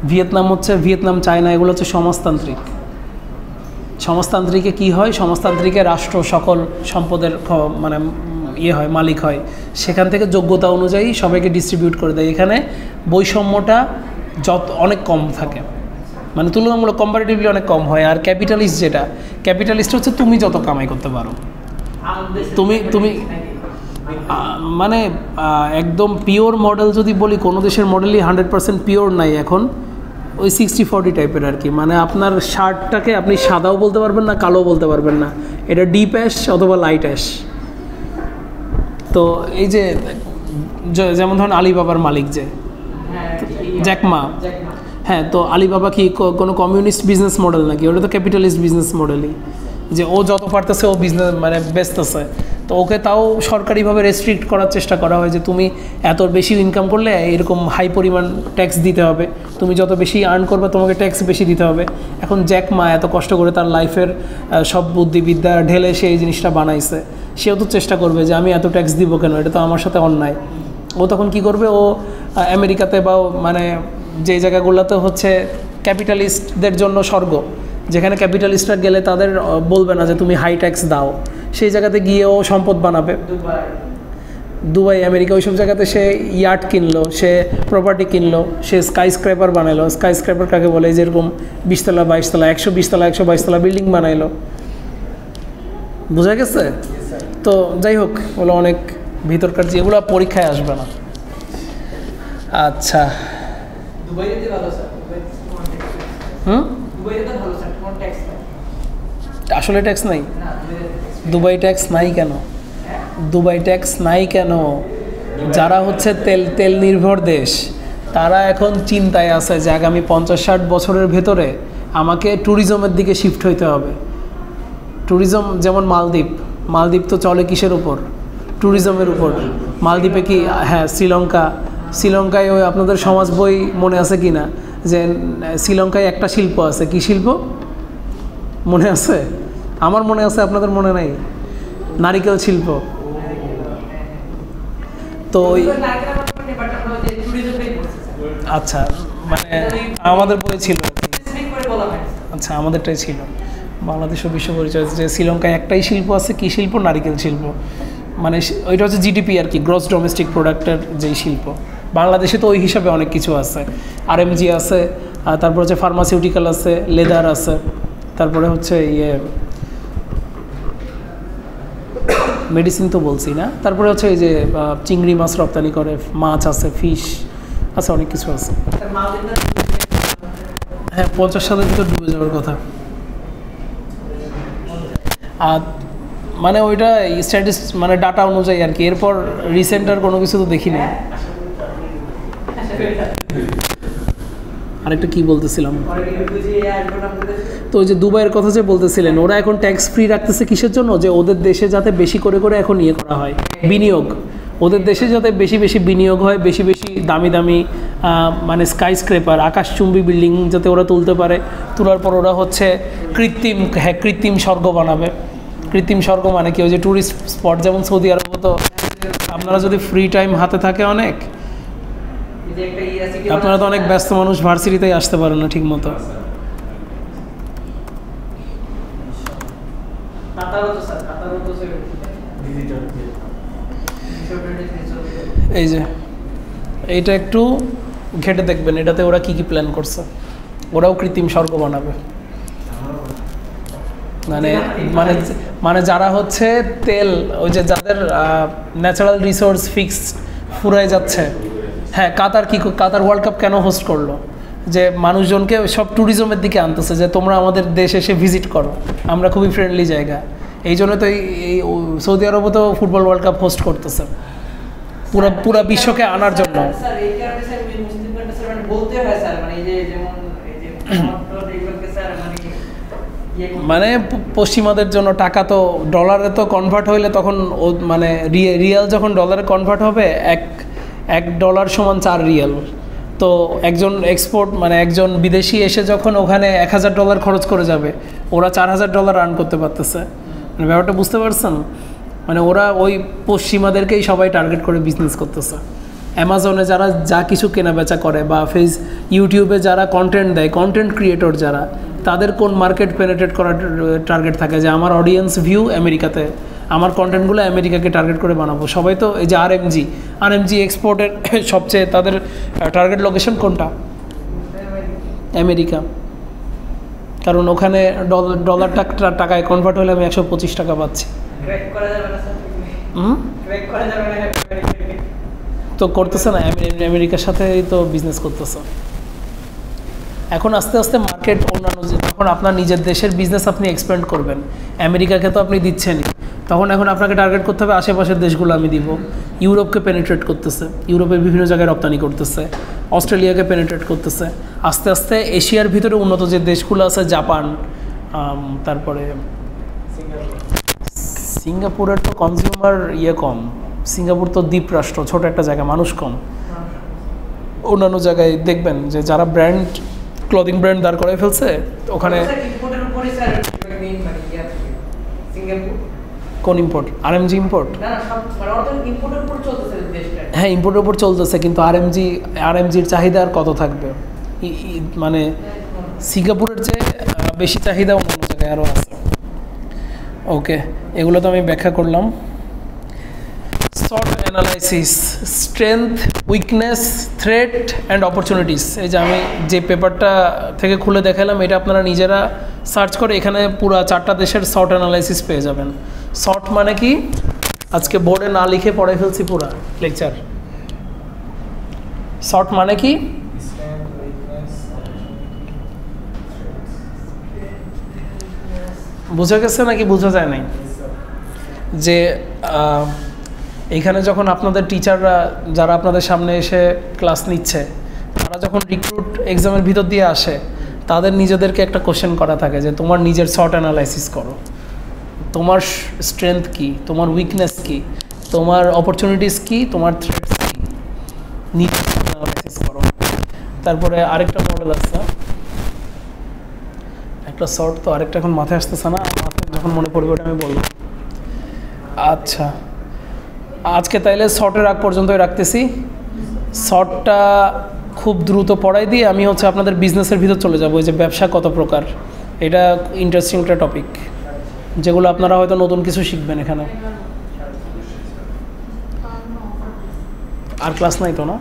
ভিয়েতনাম, চায়না, এগুলো হচ্ছে সমাজতান্ত্রিকে কি হয়? সমাজতান্ত্রিকে রাষ্ট্র সকল সম্পদের মানে হয়, মালিক হয়, সেখান থেকে যোগ্যতা অনুযায়ী সবাইকে ডিস্ট্রিবিউট করে দেয়। এখানে বৈষম্যটা অনেক কম থাকে, মানে তুলনামূলক কম্পারেটিভলি অনেক কম হয়। আর ক্যাপিটালিস্ট হচ্ছে তুমি যত কামাই করতে পারো, তুমি মানে একদম পিওর মডেল যদি বলি, কোনো দেশের মডেলই 100% পিওর নাই এখন, ওই 60-40 টাইপের আর কি। মানে আপনার শার্টটাকে আপনি সাদাও বলতে পারবেন না, কালোও বলতে পারবেন না, এটা ডিপ অ্যাশ অথবা লাইট অ্যাশ। তো এই যে যেমন ধরুন আলিবাবার মালিক যে জ্যাকমা, হ্যাঁ, তো আলিবাবা কি কোনো কমিউনিস্ট বিজনেস মডেল নাকি? ওটা তো ক্যাপিটালিস্ট বিজনেস মডেলই। যে ও যত পারতেছে ও বিজনেস মানে বেচতেছে, তো ওকে তাও সরকারিভাবে রেস্ট্রিক্ট করার চেষ্টা করা হয় যে তুমি এত বেশি ইনকাম করলে এরকম হাই পরিমাণ ট্যাক্স দিতে হবে, তুমি যত বেশি আর্ন করবে তোমাকে ট্যাক্স বেশি দিতে হবে। এখন জ্যাক মা এত কষ্ট করে তার লাইফের সব বুদ্ধিবিদ্যা ঢেলে সে এই জিনিসটা বানাইছে, সেও তো চেষ্টা করবে যে আমি এত ট্যাক্স দিব কেন, এটা তো আমার সাথে অন্যায়। ও তখন কি করবে, ও আমেরিকাতে বা মানে যে জায়গাগুলোতে হচ্ছে ক্যাপিটালিস্টদের জন্য স্বর্গ, যেখানে ক্যাপিটালিস্টরা গেলে তাদের বলবে না যে তুমি হাই ট্যাক্স দাও, সেই জায়গাতে গিয়ে ও সম্পদ বানাবে। দুবাই, আমেরিকা, ওইসব জায়গাতে সে ইয়ার্ড কিনলো, সে প্রপার্টি কিনলো, সে স্কাই স্ক্র্যাপার বানাইলো। স্কাই স্ক্র্যাপার কাকে বলে, যেরকম 20 তলা 22 তলা 120 তলা 122 তলা বিল্ডিং বানাইলো। বোঝা গেছে? তো যাই হোক, ওগুলো অনেক ভিতরকার, যেগুলো পরীক্ষায় আসবে না। আচ্ছা,
দুবাইতে ভালো স্যার, দুবাইতে ভালো স্যার, কোনো ট্যাক্স নাই।
আসলে ট্যাক্স নাই?
না,
দুবাই ট্যাক্স নাই কেন? দুবাই ট্যাক্স নাই কেন? যারা হচ্ছে তেল নির্ভর দেশ, তারা এখন চিন্তায় আছে যে আগামী 50-60 বছরের ভেতরে আমাকে ট্যুরিজমের দিকে শিফট হইতে হবে। ট্যুরিজম যেমন মালদ্বীপ তো চলে কিসের উপর? ট্যুরিজমের উপর। মালদ্বীপে কি, হ্যাঁ, শ্রীলঙ্কায় ওই আপনাদের সমাজ বই মনে আছে কি না, যে শ্রীলঙ্কায় একটা শিল্প আছে, কি শিল্প মনে আছে? আমার মনে আছে, আপনাদের মনে নাই? নারিকেল শিল্প। তো আচ্ছা, মানে আমাদের বই ছিল, আচ্ছা আমাদেরটাই ছিল বাংলাদেশ ও বিশ্ব পরিচয়, যে শ্রীলঙ্কায় একটাই শিল্প আছে, কি শিল্প? নারিকেল শিল্প। মানে ওইটা হচ্ছে জিডিপি আর কি, গ্রস ডোমেস্টিক প্রোডাক্টের যেই শিল্প। বাংলাদেশে তো ওই হিসাবে অনেক কিছু আছে, আরএমজি আছে, তারপর হচ্ছে ফার্মাসিউটিক্যাল আছে, লেদার আছে, তারপরে হচ্ছে মেডিসিন তো বলছি না, তারপরে হচ্ছে এই যে চিংড়ি মাছ রপ্তানি করে, মাছ আছে, ফিশ আছে, অনেক কিছু আছে। হ্যাঁ, 50 সালের ভিতর ডুবে যাওয়ার কথা। আর মানে ওইটা মানে ডাটা অনুযায়ী আর কি। এরপর রিসেন্ট আর কোনো কিছু তো দেখি না। আরেকটা কি বলতেছিলাম, তো ওই যে দুবাইয়ের কথা যে বলতেছিলেন, ওরা এখন ট্যাক্স ফ্রি রাখতেছে কিসের জন্য? যে ওদের দেশে যাতে বেশি করে এখন ইয়ে করা হয়, বিনিয়োগ। ওদের দেশে যাতে বেশি বেশি বিনিয়োগ হয়, বেশি বেশি দামি দামি মানে স্কাই স্ক্রেপার, আকাশচুম্বী বিল্ডিং যাতে ওরা তুলতে পারে। তোলার পর ওরা হচ্ছে কৃত্রিম স্বর্গ বানাবে। কৃত্রিম স্বর্গ মানে কি? ওই যে ট্যুরিস্ট স্পট, যেমন সৌদি আরব, তো আপনারা যদি ফ্রি টাইম হাতে থাকে অনেক, আপনারা তো অনেক ব্যস্ত মানুষ, ভার্সিটিতেই আসতে পারেন না ঠিক মতো। এই যে এইটা একটু ঘেটে দেখবেন, এটাতে ওরা কি কি প্ল্যান করছে। ওরাও কৃত্রিম স্বর্গ বানাবে। মানে মানে মানে যারা হচ্ছে তেল, ওই যে যাদের ন্যাচারাল রিসোর্স ফিক্সড ফুরায় যাচ্ছে। হ্যাঁ, কাতার ওয়ার্ল্ড কাপ কেন হোস্ট করলো? যে মানুষজনকে সব ট্যুরিজমের দিকে আনতেছে, যে তোমরা আমাদের দেশে এসে ভিজিট করো, আমরা খুবই ফ্রেন্ডলি জায়গা। এই জন্য তো এই সৌদি আরবও তো ফুটবল ওয়ার্ল্ড কাপ হোস্ট করতেছে পুরো বিশ্বকে আনার জন্য। মানে পশ্চিমাদের জন্য টাকা তো ডলারে তো কনভার্ট হইলে তখন মানে রিয়াল যখন ডলারে কনভার্ট হবে, $1 সমান 4 রিয়াল। তো একজন মানে একজন বিদেশি এসে যখন ওখানে $1000 খরচ করে যাবে, ওরা $4000 আর্ন করতে পারতেছে। মানে ব্যাপারটা বুঝতে পারছেন? মানে ওরা ওই পশ্চিমাদেরকেই সবাই টার্গেট করে বিজনেস করতেছে। অ্যামাজনে যারা যা কিছু কেনাবেচা করে, বা ইউটিউবে যারা কন্টেন্ট দেয়, কন্টেন্ট ক্রিয়েটর যারা, তাদের কোন মার্কেট পেনেট্রেট করার টার্গেট থাকে, যে আমার অডিয়েন্স ভিউ আমেরিকাতে, আমার কন্টেন্টগুলো আমেরিকাকে টার্গেট করে বানাবো। সবাই তো এই যে আরএমজি এক্সপোর্টের সবচেয়ে তাদের টার্গেট লোকেশন কোনটা? আমেরিকা। কারণ ওখানে ডলার টাকায় কনভার্ট হলে আমি 125 টাকা পাচ্ছি। তো করতেছে না, আমেরিকার সাথেই তো বিজনেস করতেছে। এখন আস্তে আস্তে মার্কেট অন্যান্য, যখন আপনার নিজের দেশের বিজনেস আপনি এক্সপ্যান্ড করবেন, আমেরিকাকে তো আপনি দিচ্ছেনই, তখন এখন আপনাকে টার্গেট করতে হবে আশেপাশের দেশগুলো আমি দিব। ইউরোপকে পেনিট্রেট করতেছে, ইউরোপের বিভিন্ন জায়গায় রপ্তানি করতেছে, অস্ট্রেলিয়াকে পেনিট্রেট করতেছে। আস্তে আস্তে এশিয়ার ভিতরে উন্নত যে দেশগুলো আছে, জাপান, তারপরে সিঙ্গাপুরের তো কনজিউমার কম, সিঙ্গাপুর তো দ্বীপ রাষ্ট্র, ছোট একটা জায়গা, মানুষ কম। অন্যান্য জায়গায় দেখবেন যে যারা ব্র্যান্ড ক্লদিং ব্র্যান্ড দাঁড় করাই ফেলছে ওখানে।
ইম্পোর্টের উপরে স্যার মেইন মানে সিঙ্গাপুর
কোন ইম্পোর্ট? RMG import?
না না, সব মানে অর্ধেক ইম্পোর্টের উপর চলতেছে দেশটা।
হ্যাঁ, ইম্পোর্টের উপর চলতেছে, কিন্তু আরএমজির চাহিদা আর কত থাকবে? মানে সিঙ্গাপুরের চেয়ে বেশি চাহিদা অন্যান্য জায়গায় আরও আছে। ওকে, এগুলো তো আমি ব্যাখ্যা করলাম। SWOT analysis, strength, weakness, threat and opportunities. এই যে আমি যে পেপারটা থেকে খুলে দেখালাম, এটা আপনারা নিজেরা সার্চ করে এখানে পুরো 4টা দেশের SWOT অ্যানালাইসিস পেয়ে যাবেন। SWOT মানে কি? আজকে বোর্ডে না লিখে পড়ে ফেলছি পুরা লেকচার। SWOT মানে কি? বোঝা গেছে নাকি বোঝা যায় নাই? যে এখানে যখন আপনাদের টিচাররা যারা আপনাদের সামনে এসে ক্লাস নিচ্ছে, তারা যখন রিক্রুট এক্সামের ভিতর দিয়ে আসে, তাদের নিজেদেরকে একটা কোশ্চেন করা থাকে যে তোমার নিজের SWOT অ্যানালাইসিস করো। তোমার স্ট্রেংথ কি, তোমার উইকনেস কি, তোমার অপরচুনিটিস কি, তোমার থ্রেটস কি, নিজের অ্যানালাইসিস করো। তারপরে আরেকটা মডেল আছে, একটা শর্ট, তো আরেকটা এখন মাথায় আসতেছে না, মাথায় যখন মনে পড়বে ওটা আমি বলবো। আচ্ছা, আজকে তাইলে শর্টের আগ পর্যন্তই রাখতেছি। শর্টটা খুব দ্রুত পড়াই দিয়ে আমি আপনাদের বিজনেসের ভিতর চলে যাবো, যে ব্যবসা কত প্রকার। এটা ইন্টারেস্টিং একটা টপিক, যেগুলো আপনারা হয়তো নতুন কিছু শিখবেন এখানে। আর ক্লাস নাই তো না?